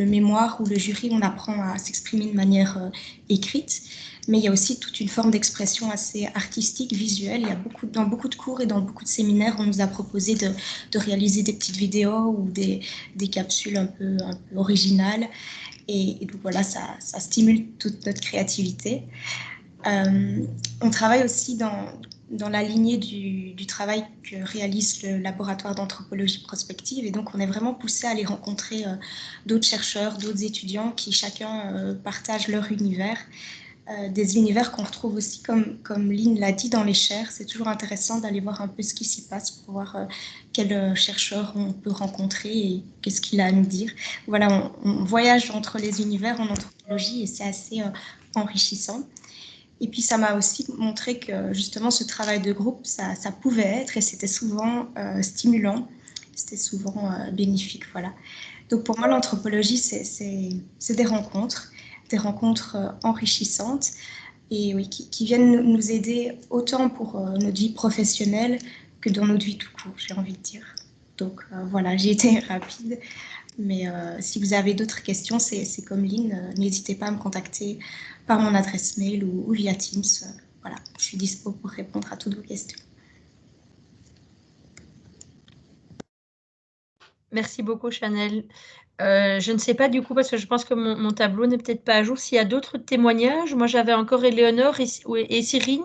mémoire ou le jury, on apprend à s'exprimer de manière écrite. Mais il y a aussi toute une forme d'expression assez artistique, visuelle. Il y a dans beaucoup de cours et dans beaucoup de séminaires, on nous a proposé de réaliser des petites vidéos ou des capsules un peu originales. Et donc voilà, ça stimule toute notre créativité. On travaille aussi dans la lignée du travail que réalise le laboratoire d'anthropologie prospective. Et donc, on est vraiment poussé à aller rencontrer d'autres chercheurs, d'autres étudiants qui chacun partagent leur univers. Des univers qu'on retrouve aussi, comme Lynn l'a dit, dans les chaires. C'est toujours intéressant d'aller voir un peu ce qui s'y passe pour voir quel chercheur on peut rencontrer et qu'est-ce qu'il a à nous dire. Voilà, on voyage entre les univers en anthropologie et c'est assez enrichissant. Et puis, ça m'a aussi montré que justement, ce travail de groupe, ça pouvait être et c'était souvent stimulant, c'était souvent bénéfique. Voilà. Donc, pour moi, l'anthropologie, c'est des rencontres enrichissantes et oui, qui viennent nous aider autant pour notre vie professionnelle que dans notre vie tout court, j'ai envie de dire. Donc voilà, j'ai été rapide, mais si vous avez d'autres questions, c'est comme Lynn, n'hésitez pas à me contacter par mon adresse mail ou via Teams. Voilà, je suis dispo pour répondre à toutes vos questions. Merci beaucoup, Chanel. Je ne sais pas du coup, parce que je pense que mon tableau n'est peut-être pas à jour, s'il y a d'autres témoignages. Moi, j'avais encore Éléonore et Cyrine.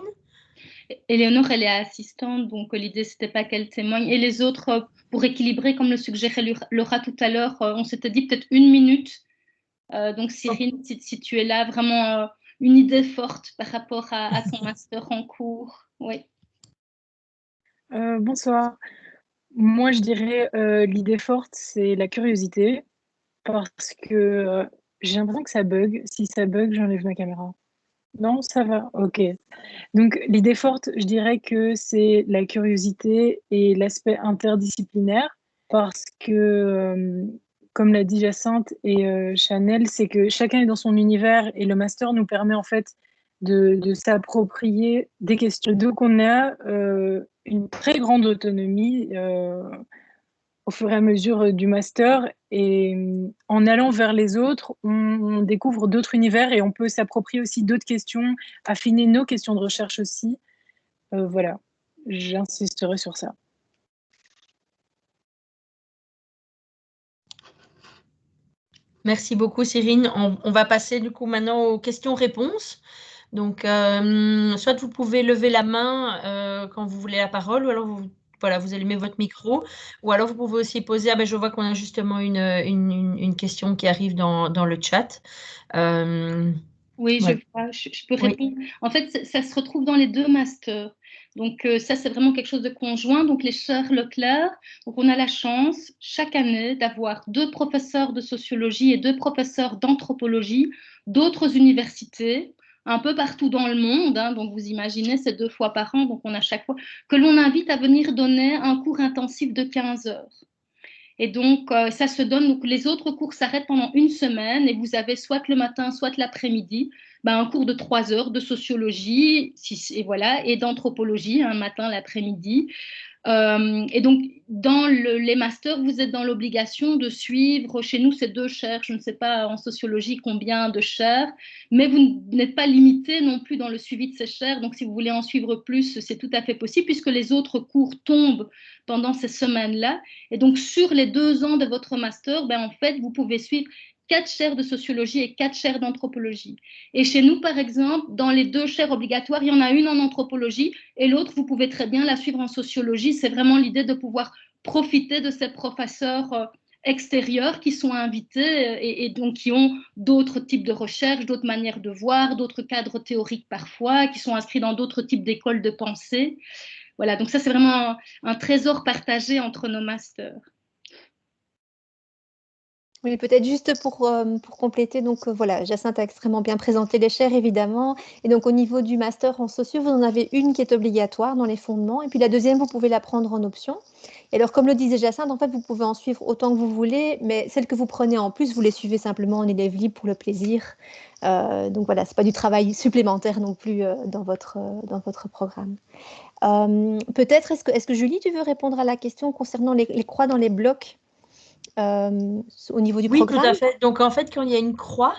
Éléonore, elle est assistante, donc l'idée, c'était pas qu'elle témoigne. Et les autres, pour équilibrer, comme le suggérait Laura tout à l'heure, on s'était dit peut-être 1 minute. Donc, Cyrine, si tu es là, vraiment une idée forte par rapport à ton master en cours. Oui. Bonsoir. Moi, je dirais l'idée forte, c'est la curiosité, parce que j'ai l'impression que ça bug. Si ça bug, j'enlève ma caméra. Non, ça va, ok. Donc, l'idée forte, je dirais que c'est la curiosité et l'aspect interdisciplinaire, parce que, comme l'a dit Jacinthe et Chanel, c'est que chacun est dans son univers et le master nous permet en fait de s'approprier des questions. Donc, on a une très grande autonomie au fur et à mesure du master et en allant vers les autres, on découvre d'autres univers et on peut s'approprier aussi d'autres questions, affiner nos questions de recherche aussi. Voilà, j'insisterai sur ça. Merci beaucoup, Cyrine. On va passer du coup maintenant aux questions-réponses. Donc, soit vous pouvez lever la main quand vous voulez la parole, ou alors vous allumez votre micro, ou alors vous pouvez aussi poser. Je vois qu'on a justement une question qui arrive dans le chat. Oui, ouais. je peux répondre. Oui. En fait, ça se retrouve dans les 2 masters. Donc, ça, c'est vraiment quelque chose de conjoint. Donc, les chaires Leclerc, donc on a la chance chaque année d'avoir 2 professeurs de sociologie et 2 professeurs d'anthropologie d'autres universités, un peu partout dans le monde. Hein. Donc, vous imaginez, c'est 2 fois par an. Donc, on a chaque fois que l'on invite à venir donner un cours intensif de 15 heures. Et donc, ça se donne, donc les autres cours s'arrêtent pendant 1 semaine et vous avez soit le matin, soit l'après-midi, un cours de 3 heures de sociologie et voilà, et d'anthropologie, un matin, l'après-midi. Et donc, dans les masters, vous êtes dans l'obligation de suivre, chez nous, c'est 2 chaires, je ne sais pas en sociologie combien de chaires, mais vous n'êtes pas limité non plus dans le suivi de ces chaires. Donc, si vous voulez en suivre plus, c'est tout à fait possible puisque les autres cours tombent pendant ces semaines-là. Et donc, sur les 2 ans de votre master, en fait, vous pouvez suivre 4 chaires de sociologie et 4 chaires d'anthropologie. Et chez nous, par exemple, dans les 2 chaires obligatoires, il y en a une en anthropologie et l'autre, vous pouvez très bien la suivre en sociologie. C'est vraiment l'idée de pouvoir profiter de ces professeurs extérieurs qui sont invités et donc qui ont d'autres types de recherches, d'autres manières de voir, d'autres cadres théoriques parfois, qui sont inscrits dans d'autres types d'écoles de pensée. Voilà, donc ça, c'est vraiment un trésor partagé entre nos masters. Oui, peut-être juste pour compléter, donc voilà, Jacinthe a extrêmement bien présenté les chaires, évidemment. Et donc, au niveau du master en socio, vous en avez une qui est obligatoire dans les fondements. Et puis, la deuxième, vous pouvez la prendre en option. Et alors, comme le disait Jacinthe, en fait, vous pouvez en suivre autant que vous voulez, mais celles que vous prenez en plus, vous les suivez simplement en élève libre pour le plaisir. Donc, voilà, ce n'est pas du travail supplémentaire non plus dans votre programme. Peut-être, est-ce que Julie, tu veux répondre à la question concernant les croix dans les blocs au niveau du programme? Oui, tout à fait. Donc, en fait, quand il y a une croix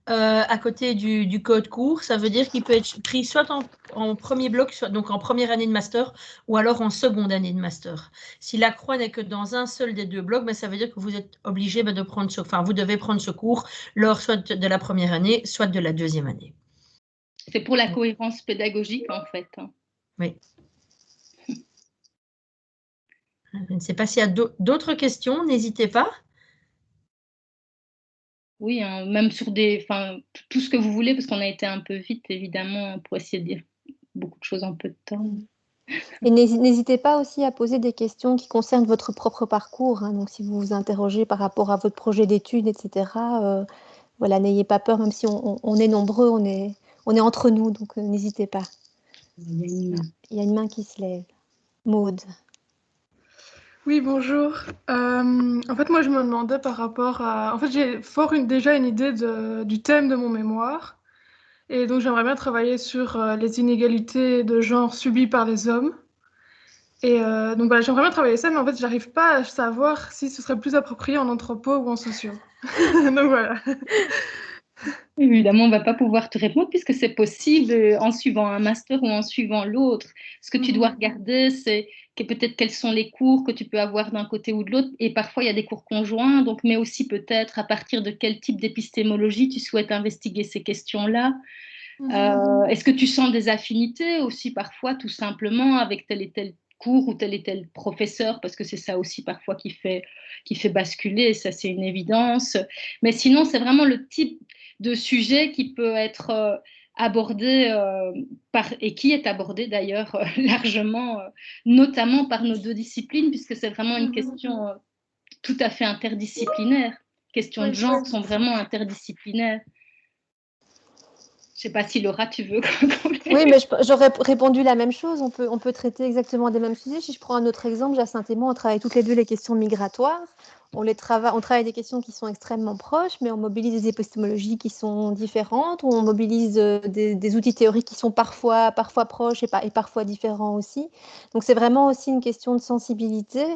à côté du code cours, ça veut dire qu'il peut être pris soit en premier bloc, soit donc en première année de master, ou alors en seconde année de master. Si la croix n'est que dans un seul des 2 blocs, ça veut dire que vous êtes obligé de prendre vous devez prendre ce cours lors soit de la première année, soit de la 2e année. C'est pour la cohérence pédagogique, en fait. Oui. Je ne sais pas s'il y a d'autres questions, n'hésitez pas. Oui, hein, même sur tout ce que vous voulez, parce qu'on a été un peu vite, évidemment, pour essayer de dire beaucoup de choses en peu de temps. Et n'hésitez pas aussi à poser des questions qui concernent votre propre parcours, hein. Donc, si vous vous interrogez par rapport à votre projet d'études, etc., voilà, n'ayez pas peur, même si on est nombreux, on est entre nous, donc n'hésitez pas. Il y a une main qui se lève. Maude. Oui, bonjour. En fait, moi, je me demandais par rapport à... En fait, j'ai déjà une idée du thème de mon mémoire. Et donc, j'aimerais bien travailler sur les inégalités de genre subies par les hommes. Et donc, voilà, j'aimerais bien travailler ça, mais en fait, j'arrive pas à savoir si ce serait plus approprié en anthropo ou en socio. Donc, voilà. Évidemment, on ne va pas pouvoir te répondre puisque c'est possible en suivant un master ou en suivant l'autre. Ce que tu dois regarder, c'est peut-être quels sont les cours que tu peux avoir d'un côté ou de l'autre. Et parfois, il y a des cours conjoints, donc, mais aussi peut-être à partir de quel type d'épistémologie tu souhaites investiguer ces questions-là. Est-ce que tu sens des affinités aussi parfois, tout simplement, avec tel et tel cours ou tel professeur, parce que c'est ça aussi parfois qui fait basculer, ça c'est une évidence. Mais sinon, c'est vraiment le type de sujet qui peut être abordé et qui est abordé d'ailleurs largement, notamment par nos deux disciplines, puisque c'est vraiment une question tout à fait interdisciplinaire. Les questions de genre sont vraiment interdisciplinaires. Je ne sais pas si Laura, tu veux compléter. Oui, mais j'aurais répondu la même chose. On peut traiter exactement des mêmes sujets. Si je prends un autre exemple, Jacinthe et moi, on travaille toutes les deux les questions migratoires. On travaille des questions qui sont extrêmement proches, mais on mobilise des épistémologies qui sont différentes. On mobilise des outils théoriques qui sont parfois proches et parfois différents aussi. Donc, c'est vraiment aussi une question de sensibilité.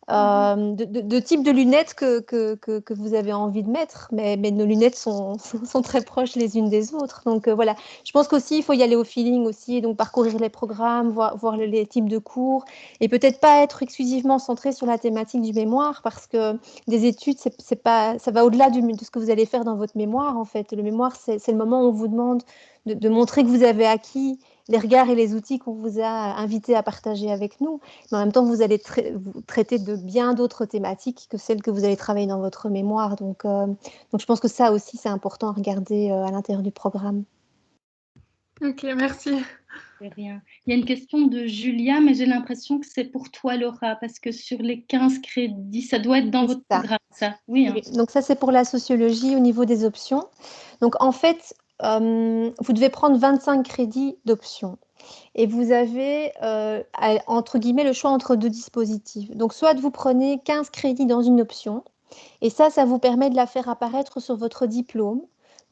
De type de lunettes que vous avez envie de mettre, mais nos lunettes sont très proches les unes des autres. Donc voilà, je pense qu'aussi il faut y aller au feeling aussi, donc parcourir les programmes, voir les types de cours, et peut-être pas être exclusivement centré sur la thématique du mémoire, parce que des études, ça va au-delà de ce que vous allez faire dans votre mémoire en fait. Le mémoire, c'est le moment où on vous demande de montrer que vous avez acquis les regards et les outils qu'on vous a invités à partager avec nous. Mais en même temps, vous allez vous traiter de bien d'autres thématiques que celles que vous allez travailler dans votre mémoire. Donc je pense que ça aussi, c'est important à regarder à l'intérieur du programme. Ok, merci. C'est rien. Il y a une question de Julia, mais j'ai l'impression que c'est pour toi, Laura, parce que sur les 15 crédits, ça doit être dans votre programme, ça. Oui, hein. Oui, donc ça, c'est pour la sociologie au niveau des options. Donc en fait, vous devez prendre 25 crédits d'options. Et vous avez, entre guillemets, le choix entre deux dispositifs. Donc, soit vous prenez 15 crédits dans une option, et ça vous permet de la faire apparaître sur votre diplôme.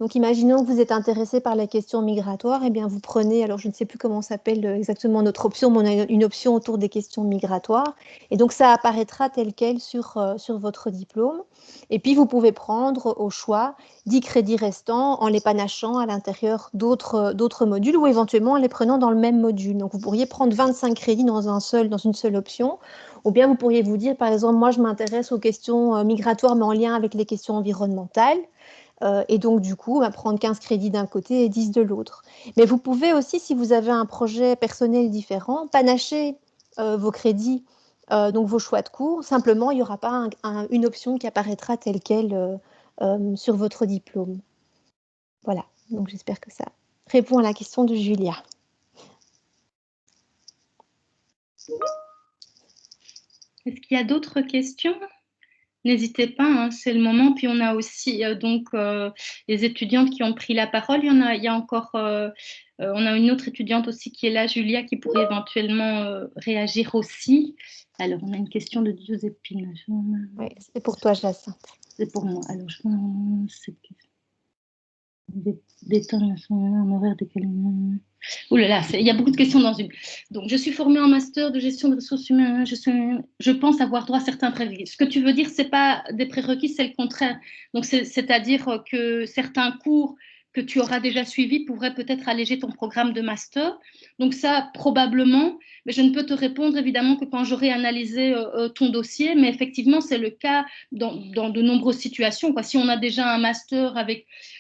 Donc, imaginons que vous êtes intéressé par la question migratoire, et bien vous prenez, alors je ne sais plus comment s'appelle exactement notre option, mais on a une option autour des questions migratoires. Et donc, ça apparaîtra tel quel sur votre diplôme. Et puis, vous pouvez prendre au choix 10 crédits restants en les panachant à l'intérieur d'autres modules ou éventuellement en les prenant dans le même module. Donc, vous pourriez prendre 25 crédits dans une seule option. Ou bien vous pourriez vous dire, par exemple, moi je m'intéresse aux questions migratoires, mais en lien avec les questions environnementales. Et donc, du coup, prendre 15 crédits d'un côté et 10 de l'autre. Mais vous pouvez aussi, si vous avez un projet personnel différent, panacher vos crédits, donc vos choix de cours. Simplement, il n'y aura pas une option qui apparaîtra telle quelle sur votre diplôme. Voilà, donc j'espère que ça répond à la question de Julia. Est-ce qu'il y a d'autres questions? N'hésitez pas, hein, c'est le moment. Puis on a aussi les étudiantes qui ont pris la parole. On a une autre étudiante aussi qui est là, Julia, qui pourrait éventuellement réagir aussi. Alors, on a une question de Giuseppine. Oui, c'est pour toi, Jacinthe. C'est pour moi. Alors, des temps en horaire décalé. Ouh là là, il y a beaucoup de questions dans une. Donc, je suis formée en master de gestion de ressources humaines. Je pense avoir droit à certains prérequis. Ce que tu veux dire, c'est pas des prérequis, c'est le contraire. Donc, c'est-à-dire que certains cours que tu auras déjà suivi pourrait peut-être alléger ton programme de master. Donc ça, probablement, mais je ne peux te répondre évidemment que quand j'aurai analysé ton dossier, mais effectivement, c'est le cas dans de nombreuses situations, quoi. Si on a déjà un master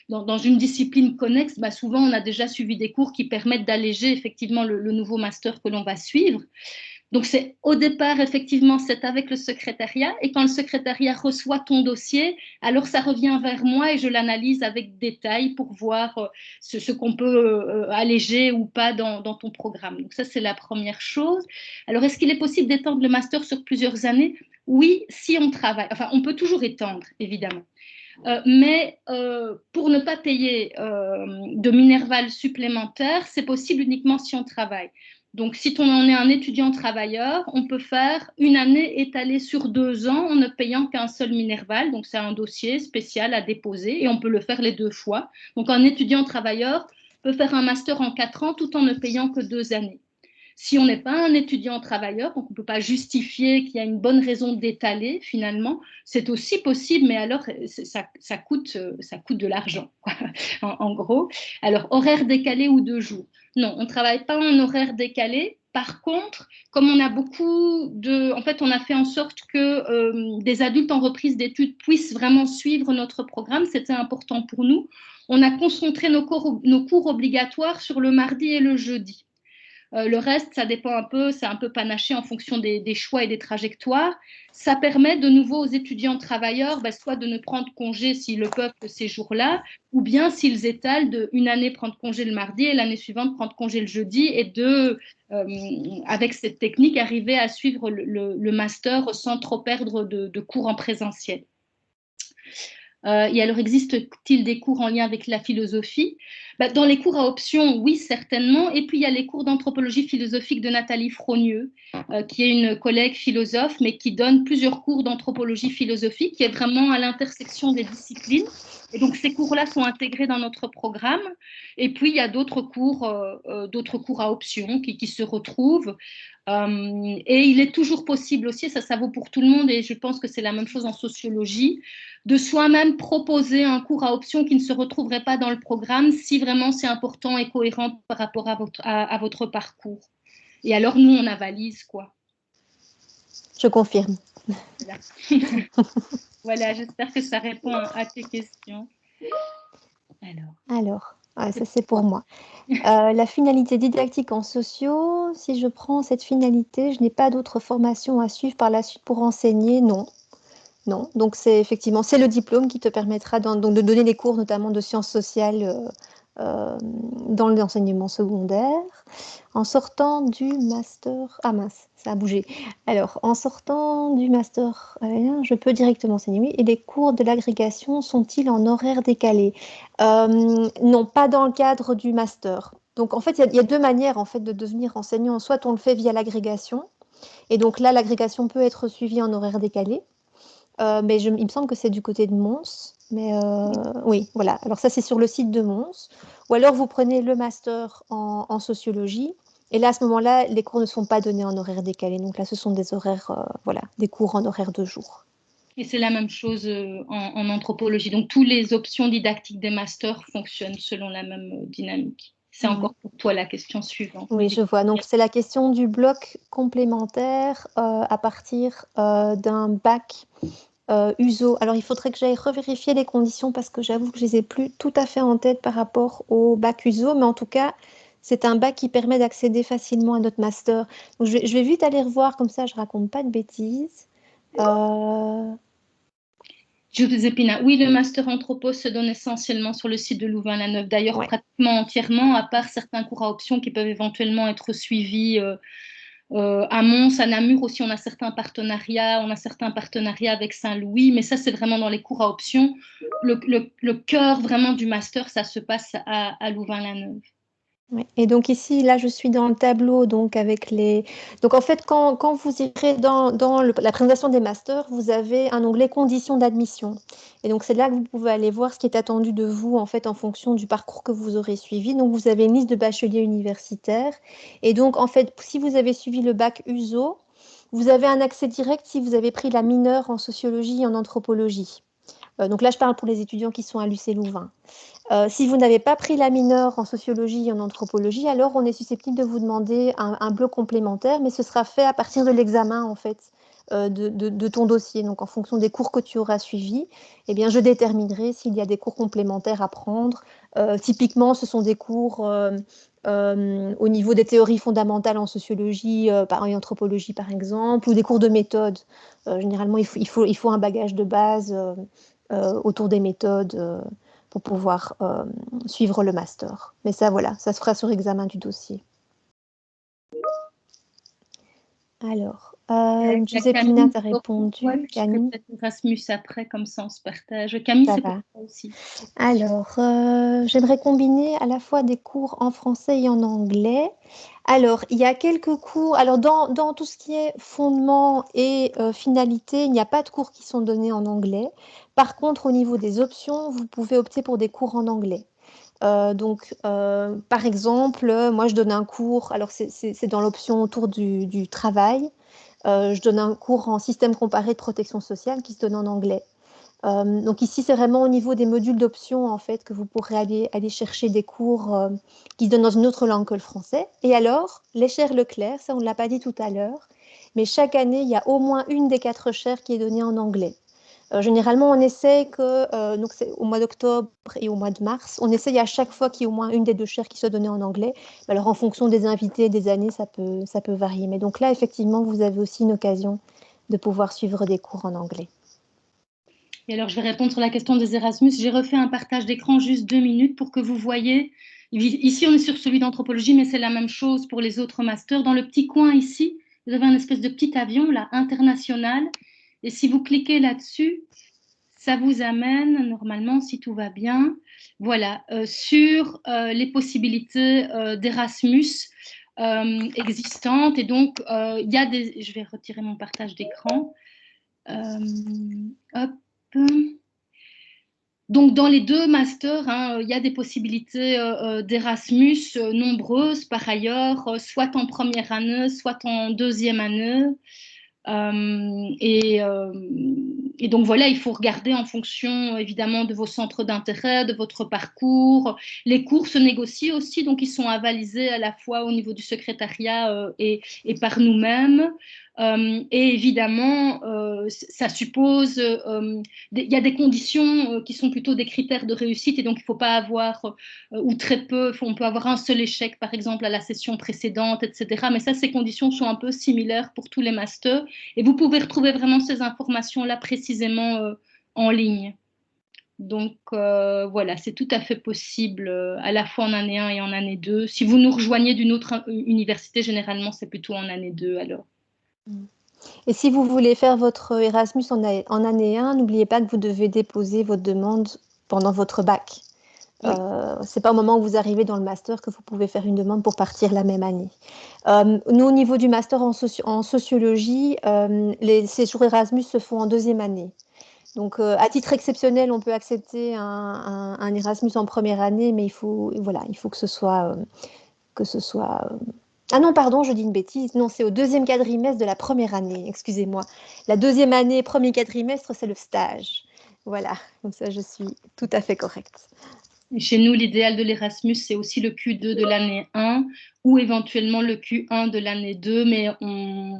dans une discipline connexe, bah souvent on a déjà suivi des cours qui permettent d'alléger effectivement le nouveau master que l'on va suivre. Donc, c'est au départ, effectivement, c'est avec le secrétariat. Et quand le secrétariat reçoit ton dossier, alors ça revient vers moi et je l'analyse avec détail pour voir ce qu'on peut alléger ou pas dans ton programme. Donc, ça, c'est la première chose. Alors, est-ce qu'il est possible d'étendre le master sur plusieurs années? Oui, si on travaille. Enfin, on peut toujours étendre, évidemment. Mais pour ne pas payer de Minerval supplémentaire, c'est possible uniquement si on travaille. Donc, si on en est un étudiant travailleur, on peut faire une année étalée sur 2 ans en ne payant qu'un seul Minerval. Donc, c'est un dossier spécial à déposer et on peut le faire les 2 fois. Donc, un étudiant travailleur peut faire un master en 4 ans tout en ne payant que 2 années. Si on n'est pas un étudiant travailleur, donc on ne peut pas justifier qu'il y a une bonne raison d'étaler finalement, c'est aussi possible, mais alors ça coûte de l'argent, en gros. Alors, horaire décalé ou 2 jours? Non, on ne travaille pas en horaire décalé. Par contre, comme on a en fait, on a fait en sorte que des adultes en reprise d'études puissent vraiment suivre notre programme, c'était important pour nous. On a concentré nos cours obligatoires sur le mardi et le jeudi. Le reste, ça dépend un peu, c'est un peu panaché en fonction des choix et des trajectoires. Ça permet de nouveau aux étudiants travailleurs soit de ne prendre congé s'ils le peuvent que ces jours-là, ou bien s'ils étalent une année prendre congé le mardi et l'année suivante prendre congé le jeudi et avec cette technique, arriver à suivre le master sans trop perdre de cours en présentiel. Et alors, existe-t-il des cours en lien avec la philosophie? Dans les cours à option, oui, certainement. Et puis, il y a les cours d'anthropologie philosophique de Nathalie Frogneux, qui est une collègue philosophe, mais qui donne plusieurs cours d'anthropologie philosophique, qui est vraiment à l'intersection des disciplines. Et donc, ces cours-là sont intégrés dans notre programme. Et puis, il y a d'autres cours à option qui se retrouvent. Et il est toujours possible aussi, ça vaut pour tout le monde, et je pense que c'est la même chose en sociologie, de soi-même proposer un cours à option qui ne se retrouverait pas dans le programme si vraiment c'est important et cohérent par rapport à votre parcours. Et alors, nous, on avalise, quoi. Je confirme. Voilà, voilà, j'espère que ça répond à tes questions. Alors, ça c'est pour moi. La finalité didactique en sociaux, si je prends cette finalité, je n'ai pas d'autres formations à suivre par la suite pour enseigner, non. Non, donc c'est effectivement, c'est le diplôme qui te permettra donc de donner des cours notamment de sciences sociales dans l'enseignement secondaire. En sortant du master... Ah mince, ça a bougé. Alors, en sortant du master, je peux directement enseigner, oui. Et les cours de l'agrégation sont-ils en horaire décalé? Non, pas dans le cadre du master. Donc, en fait, il y a 2 manières en fait, de devenir enseignant. Soit on le fait via l'agrégation, et donc là, l'agrégation peut être suivie en horaire décalé. Mais il me semble que c'est du côté de Mons. Mais oui, voilà. Alors ça, c'est sur le site de Mons. Ou alors, vous prenez le master en sociologie. Et là, à ce moment-là, les cours ne sont pas donnés en horaire décalé. Donc là, ce sont des horaires, des cours en horaire de jour. Et c'est la même chose en anthropologie. Donc, toutes les options didactiques des masters fonctionnent selon la même dynamique. C'est encore pour toi la question suivante. Oui, je vois. Donc, c'est la question du bloc complémentaire à partir d'un bac USO. Alors, il faudrait que j'aille revérifier les conditions parce que j'avoue que je ne les ai plus tout à fait en tête par rapport au bac USO. Mais en tout cas, c'est un bac qui permet d'accéder facilement à notre master. Donc, je vais vite aller revoir, comme ça, je ne raconte pas de bêtises. Giuseppina, oui, le master anthropo se donne essentiellement sur le site de Louvain-la-Neuve. D'ailleurs, pratiquement entièrement, à part certains cours à option qui peuvent éventuellement être suivis à Mons, à Namur aussi, on a certains partenariats avec Saint-Louis, mais ça, c'est vraiment dans les cours à option. Le cœur vraiment du master, ça se passe à Louvain-la-Neuve. Ouais. Et donc ici, là, je suis dans le tableau, donc avec les... Donc en fait, quand vous irez dans la présentation des masters, vous avez un onglet conditions d'admission. Et donc c'est là que vous pouvez aller voir ce qui est attendu de vous, en fait, en fonction du parcours que vous aurez suivi. Donc vous avez une liste de bacheliers universitaires. Et donc en fait, si vous avez suivi le bac USO, vous avez un accès direct si vous avez pris la mineure en sociologie et en anthropologie. Donc là, je parle pour les étudiants qui sont à l'UC Louvain. Si vous n'avez pas pris la mineure en sociologie et en anthropologie, alors on est susceptible de vous demander un bloc complémentaire, mais ce sera fait à partir de l'examen en fait de ton dossier. Donc en fonction des cours que tu auras suivis, eh bien, je déterminerai s'il y a des cours complémentaires à prendre. Typiquement, ce sont des cours au niveau des théories fondamentales en sociologie et anthropologie par exemple, ou des cours de méthode. Généralement, il faut un bagage de base autour des méthodes pour pouvoir suivre le master. Mais ça, voilà, ça se fera sur examen du dossier. Alors, Giuseppina, tu as répondu. Ouais, Camille, peut-être Erasmus après, comme ça on se partage. Camille, c'est pour toi aussi. Alors, j'aimerais combiner à la fois des cours en français et en anglais. Alors, il y a quelques cours. Alors, dans tout ce qui est fondement et finalité, il n'y a pas de cours qui sont donnés en anglais. Par contre, au niveau des options, vous pouvez opter pour des cours en anglais. Par exemple, moi, je donne un cours. Alors, c'est dans l'option autour du travail. Je donne un cours en système comparé de protection sociale qui se donne en anglais. Donc ici, c'est vraiment au niveau des modules d'options en fait que vous pourrez aller chercher des cours qui se donnent dans une autre langue que le français. Et alors, les chaires Leclerc, ça on ne l'a pas dit tout à l'heure, mais chaque année, il y a au moins une des 4 chaires qui est donnée en anglais. Généralement, on essaie que, donc c'est au mois d'octobre et au mois de mars, on essaye à chaque fois qu'il y ait au moins une des 2 chaires qui soit donnée en anglais. Alors en fonction des invités, des années, ça peut varier. Mais donc là, effectivement, vous avez aussi une occasion de pouvoir suivre des cours en anglais. Et alors, je vais répondre sur la question des Erasmus. J'ai refait un partage d'écran juste 2 minutes pour que vous voyez. Ici, on est sur celui d'anthropologie, mais c'est la même chose pour les autres masters. Dans le petit coin ici, vous avez un espèce de petit avion, là, international. Et si vous cliquez là-dessus, ça vous amène, normalement, si tout va bien, voilà, sur les possibilités d'Erasmus existantes. Et donc, il y a des... Je vais retirer mon partage d'écran. Hop. Donc, dans les 2 masters, il y a des possibilités d'Erasmus nombreuses par ailleurs, soit en première année, soit en deuxième année. Et donc voilà, il faut regarder en fonction évidemment de vos centres d'intérêt, de votre parcours. Les cours se négocient aussi, donc ils sont avalisés à la fois au niveau du secrétariat et par nous-mêmes. Et évidemment, ça suppose, il y a des conditions qui sont plutôt des critères de réussite, et donc il ne faut pas avoir, ou très peu, on peut avoir un seul échec par exemple à la session précédente, etc. Mais ça, ces conditions sont un peu similaires pour tous les masters, et vous pouvez retrouver vraiment ces informations-là précisément en ligne. Donc voilà, c'est tout à fait possible à la fois en année 1 et en année 2. Si vous nous rejoignez d'une autre université, généralement c'est plutôt en année 2 alors. Et si vous voulez faire votre Erasmus en année 1, n'oubliez pas que vous devez déposer votre demande pendant votre bac. Oui. Ce n'est pas au moment où vous arrivez dans le master que vous pouvez faire une demande pour partir la même année. Nous, au niveau du master en sociologie, les séjours Erasmus se font en deuxième année. Donc, à titre exceptionnel, on peut accepter un Erasmus en première année, mais il faut que ce soit... Ah non, pardon, je dis une bêtise. Non, c'est au deuxième quadrimestre de la première année, excusez-moi. La deuxième année, premier quadrimestre, c'est le stage. Voilà, comme ça, je suis tout à fait correcte. Et chez nous, l'idéal de l'Erasmus, c'est aussi le Q2 de l'année 1 ou éventuellement le Q1 de l'année 2, mais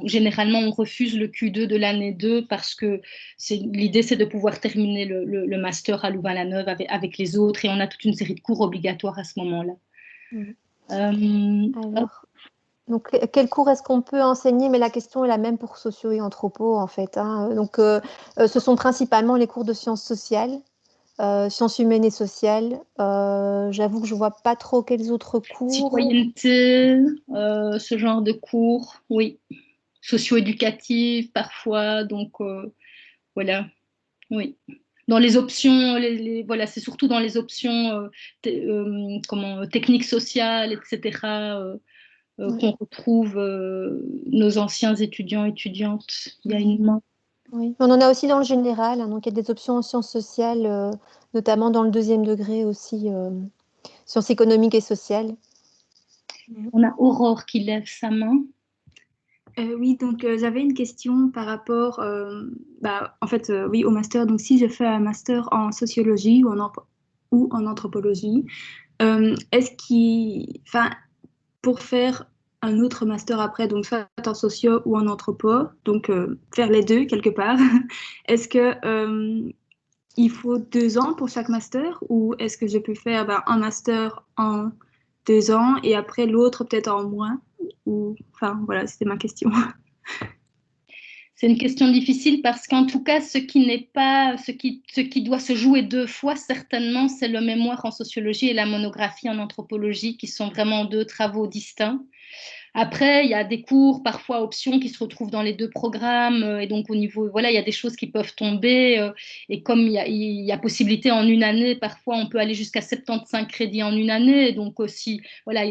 généralement, on refuse le Q2 de l'année 2 parce que l'idée, c'est de pouvoir terminer le master à Louvain-la-Neuve avec les autres, et on a toute une série de cours obligatoires à ce moment-là. Alors, donc, quel cours est-ce qu'on peut enseigner? Mais la question est la même pour socio et anthropo, en fait. Donc, ce sont principalement les cours de sciences sociales, sciences humaines et sociales. J'avoue que je ne vois pas trop quels autres cours. Citoyenneté, ce genre de cours, oui. Socio-éducative, parfois. Donc, voilà, oui. Dans les options, voilà, c'est surtout dans les options techniques sociales, etc., qu'on retrouve nos anciens étudiants, étudiantes. Il y a une main. Oui, on en a aussi dans le général, donc il y a des options en sciences sociales, notamment dans le 2e degré aussi, sciences économiques et sociales. On a Aurore qui lève sa main. Oui, donc j'avais une question par rapport oui, au master. Donc si je fais un master en sociologie ou en anthropologie, pour faire un autre master après, donc soit en socio ou en anthropo, donc faire les deux quelque part, est-ce que il faut 2 ans pour chaque master ou est-ce que je peux faire un master en 2 ans et après l'autre peut-être en moins enfin voilà, c'était ma question. C'est une question difficile parce qu'en tout cas, ce qui doit se jouer 2 fois, certainement, c'est le mémoire en sociologie et la monographie en anthropologie, qui sont vraiment 2 travaux distincts. Après, il y a des cours, parfois options, qui se retrouvent dans les 2 programmes. Et donc, au niveau, voilà, il y a des choses qui peuvent tomber. Et comme il y a possibilité en une année, parfois, on peut aller jusqu'à 75 crédits en une année. Et donc, aussi, voilà,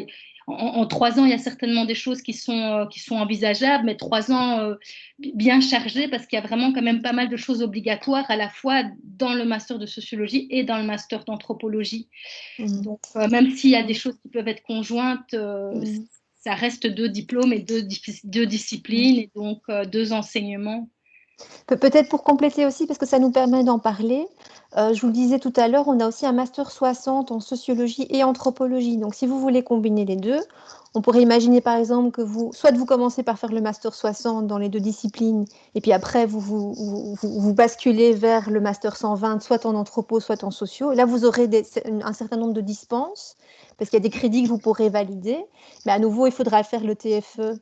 en 3 ans, il y a certainement des choses qui sont envisageables, mais 3 ans bien chargés parce qu'il y a vraiment quand même pas mal de choses obligatoires à la fois dans le master de sociologie et dans le master d'anthropologie. Donc, même s'il y a des choses qui peuvent être conjointes, ça reste 2 diplômes et 2 disciplines et donc 2 enseignements. Peut-être pour compléter aussi, parce que ça nous permet d'en parler, je vous le disais tout à l'heure, on a aussi un master 60 en sociologie et anthropologie. Donc, si vous voulez combiner les 2, on pourrait imaginer par exemple que vous commencez par faire le master 60 dans les 2 disciplines, et puis après vous basculez vers le master 120, soit en anthropo, soit en socio. Et là, vous aurez un certain nombre de dispenses, parce qu'il y a des crédits que vous pourrez valider. Mais à nouveau, il faudra faire le TFE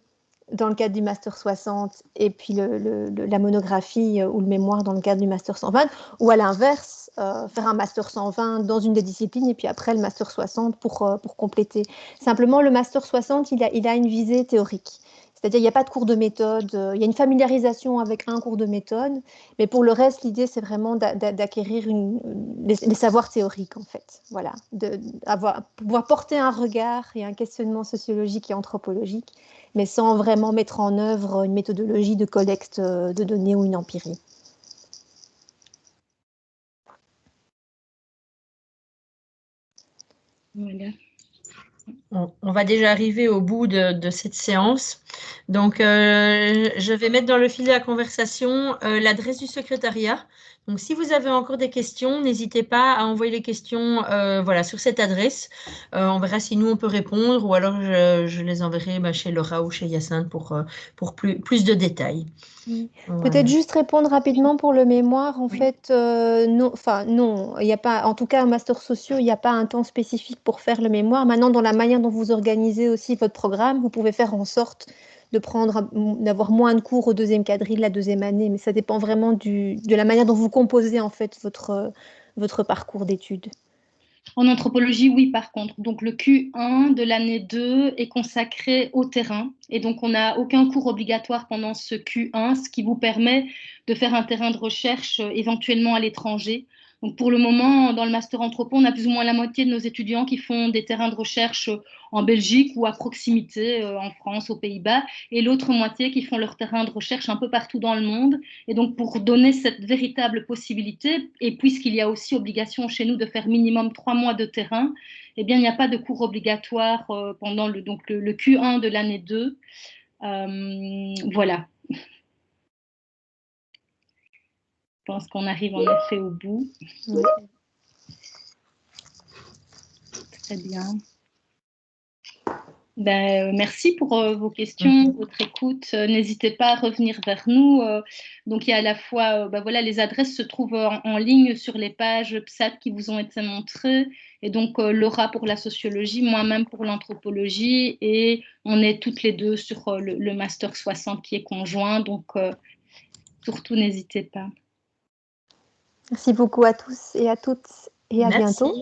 dans le cadre du Master 60 et puis la monographie ou le mémoire dans le cadre du Master 120, ou à l'inverse, faire un Master 120 dans une des disciplines et puis après le Master 60 pour compléter. Simplement, le Master 60, il a une visée théorique. C'est-à-dire, il n'y a pas de cours de méthode, il y a une familiarisation avec un cours de méthode, mais pour le reste, l'idée, c'est vraiment d'acquérir les savoirs théoriques, en fait. Voilà, pouvoir porter un regard et un questionnement sociologique et anthropologique, mais sans vraiment mettre en œuvre une méthodologie de collecte de données ou une empirie. Voilà. On va déjà arriver au bout de cette séance. Donc, je vais mettre dans le fil de la conversation l'adresse du secrétariat. Donc, si vous avez encore des questions, n'hésitez pas à envoyer les questions voilà, sur cette adresse. On verra si nous, on peut répondre ou alors je les enverrai chez Laura ou chez Hyacinthe pour plus de détails. Peut-être juste répondre rapidement pour le mémoire. En fait, non, il n'y a pas, en tout cas en master sociaux, il n'y a pas un temps spécifique pour faire le mémoire. Maintenant, dans la manière dont vous organisez aussi votre programme, vous pouvez faire en sorte d'avoir moins de cours au 2e quadrille, la 2e année, mais ça dépend vraiment de la manière dont vous composez en fait votre parcours d'études. En anthropologie, oui, par contre. Donc, le Q1 de l'année 2 est consacré au terrain. Et donc, on n'a aucun cours obligatoire pendant ce Q1, ce qui vous permet de faire un terrain de recherche éventuellement à l'étranger. Donc, pour le moment, dans le master anthropo, on a plus ou moins la moitié de nos étudiants qui font des terrains de recherche en Belgique ou à proximité, en France, aux Pays-Bas, et l'autre moitié qui font leur terrain de recherche un peu partout dans le monde. Et donc, pour donner cette véritable possibilité, et puisqu'il y a aussi obligation chez nous de faire minimum 3 mois de terrain, eh bien, il n'y a pas de cours obligatoire pendant le Q1 de l'année 2. Voilà. Je pense qu'on arrive en effet au bout. Oui. Très bien. Merci pour vos questions, votre écoute. N'hésitez pas à revenir vers nous. Donc, il y a à la fois, voilà, les adresses se trouvent en ligne sur les pages PSAT qui vous ont été montrées. Et donc, Laura pour la sociologie, moi-même pour l'anthropologie. Et on est toutes les 2 sur le Master 60 qui est conjoint. Donc, surtout, n'hésitez pas. Merci beaucoup à tous et à toutes et à bientôt.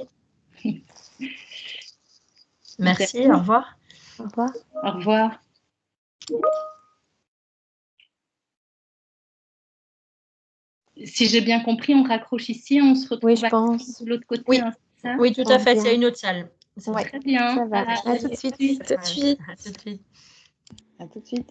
Merci, au revoir. Au revoir. Au revoir. Si j'ai bien compris, on raccroche ici, on se retrouve de l'autre côté. Oui, hein, ça oui, tout à fait, il y a une autre salle. Ouais, très bien. Ça va. À tout de suite. À tout de suite. À tout de suite.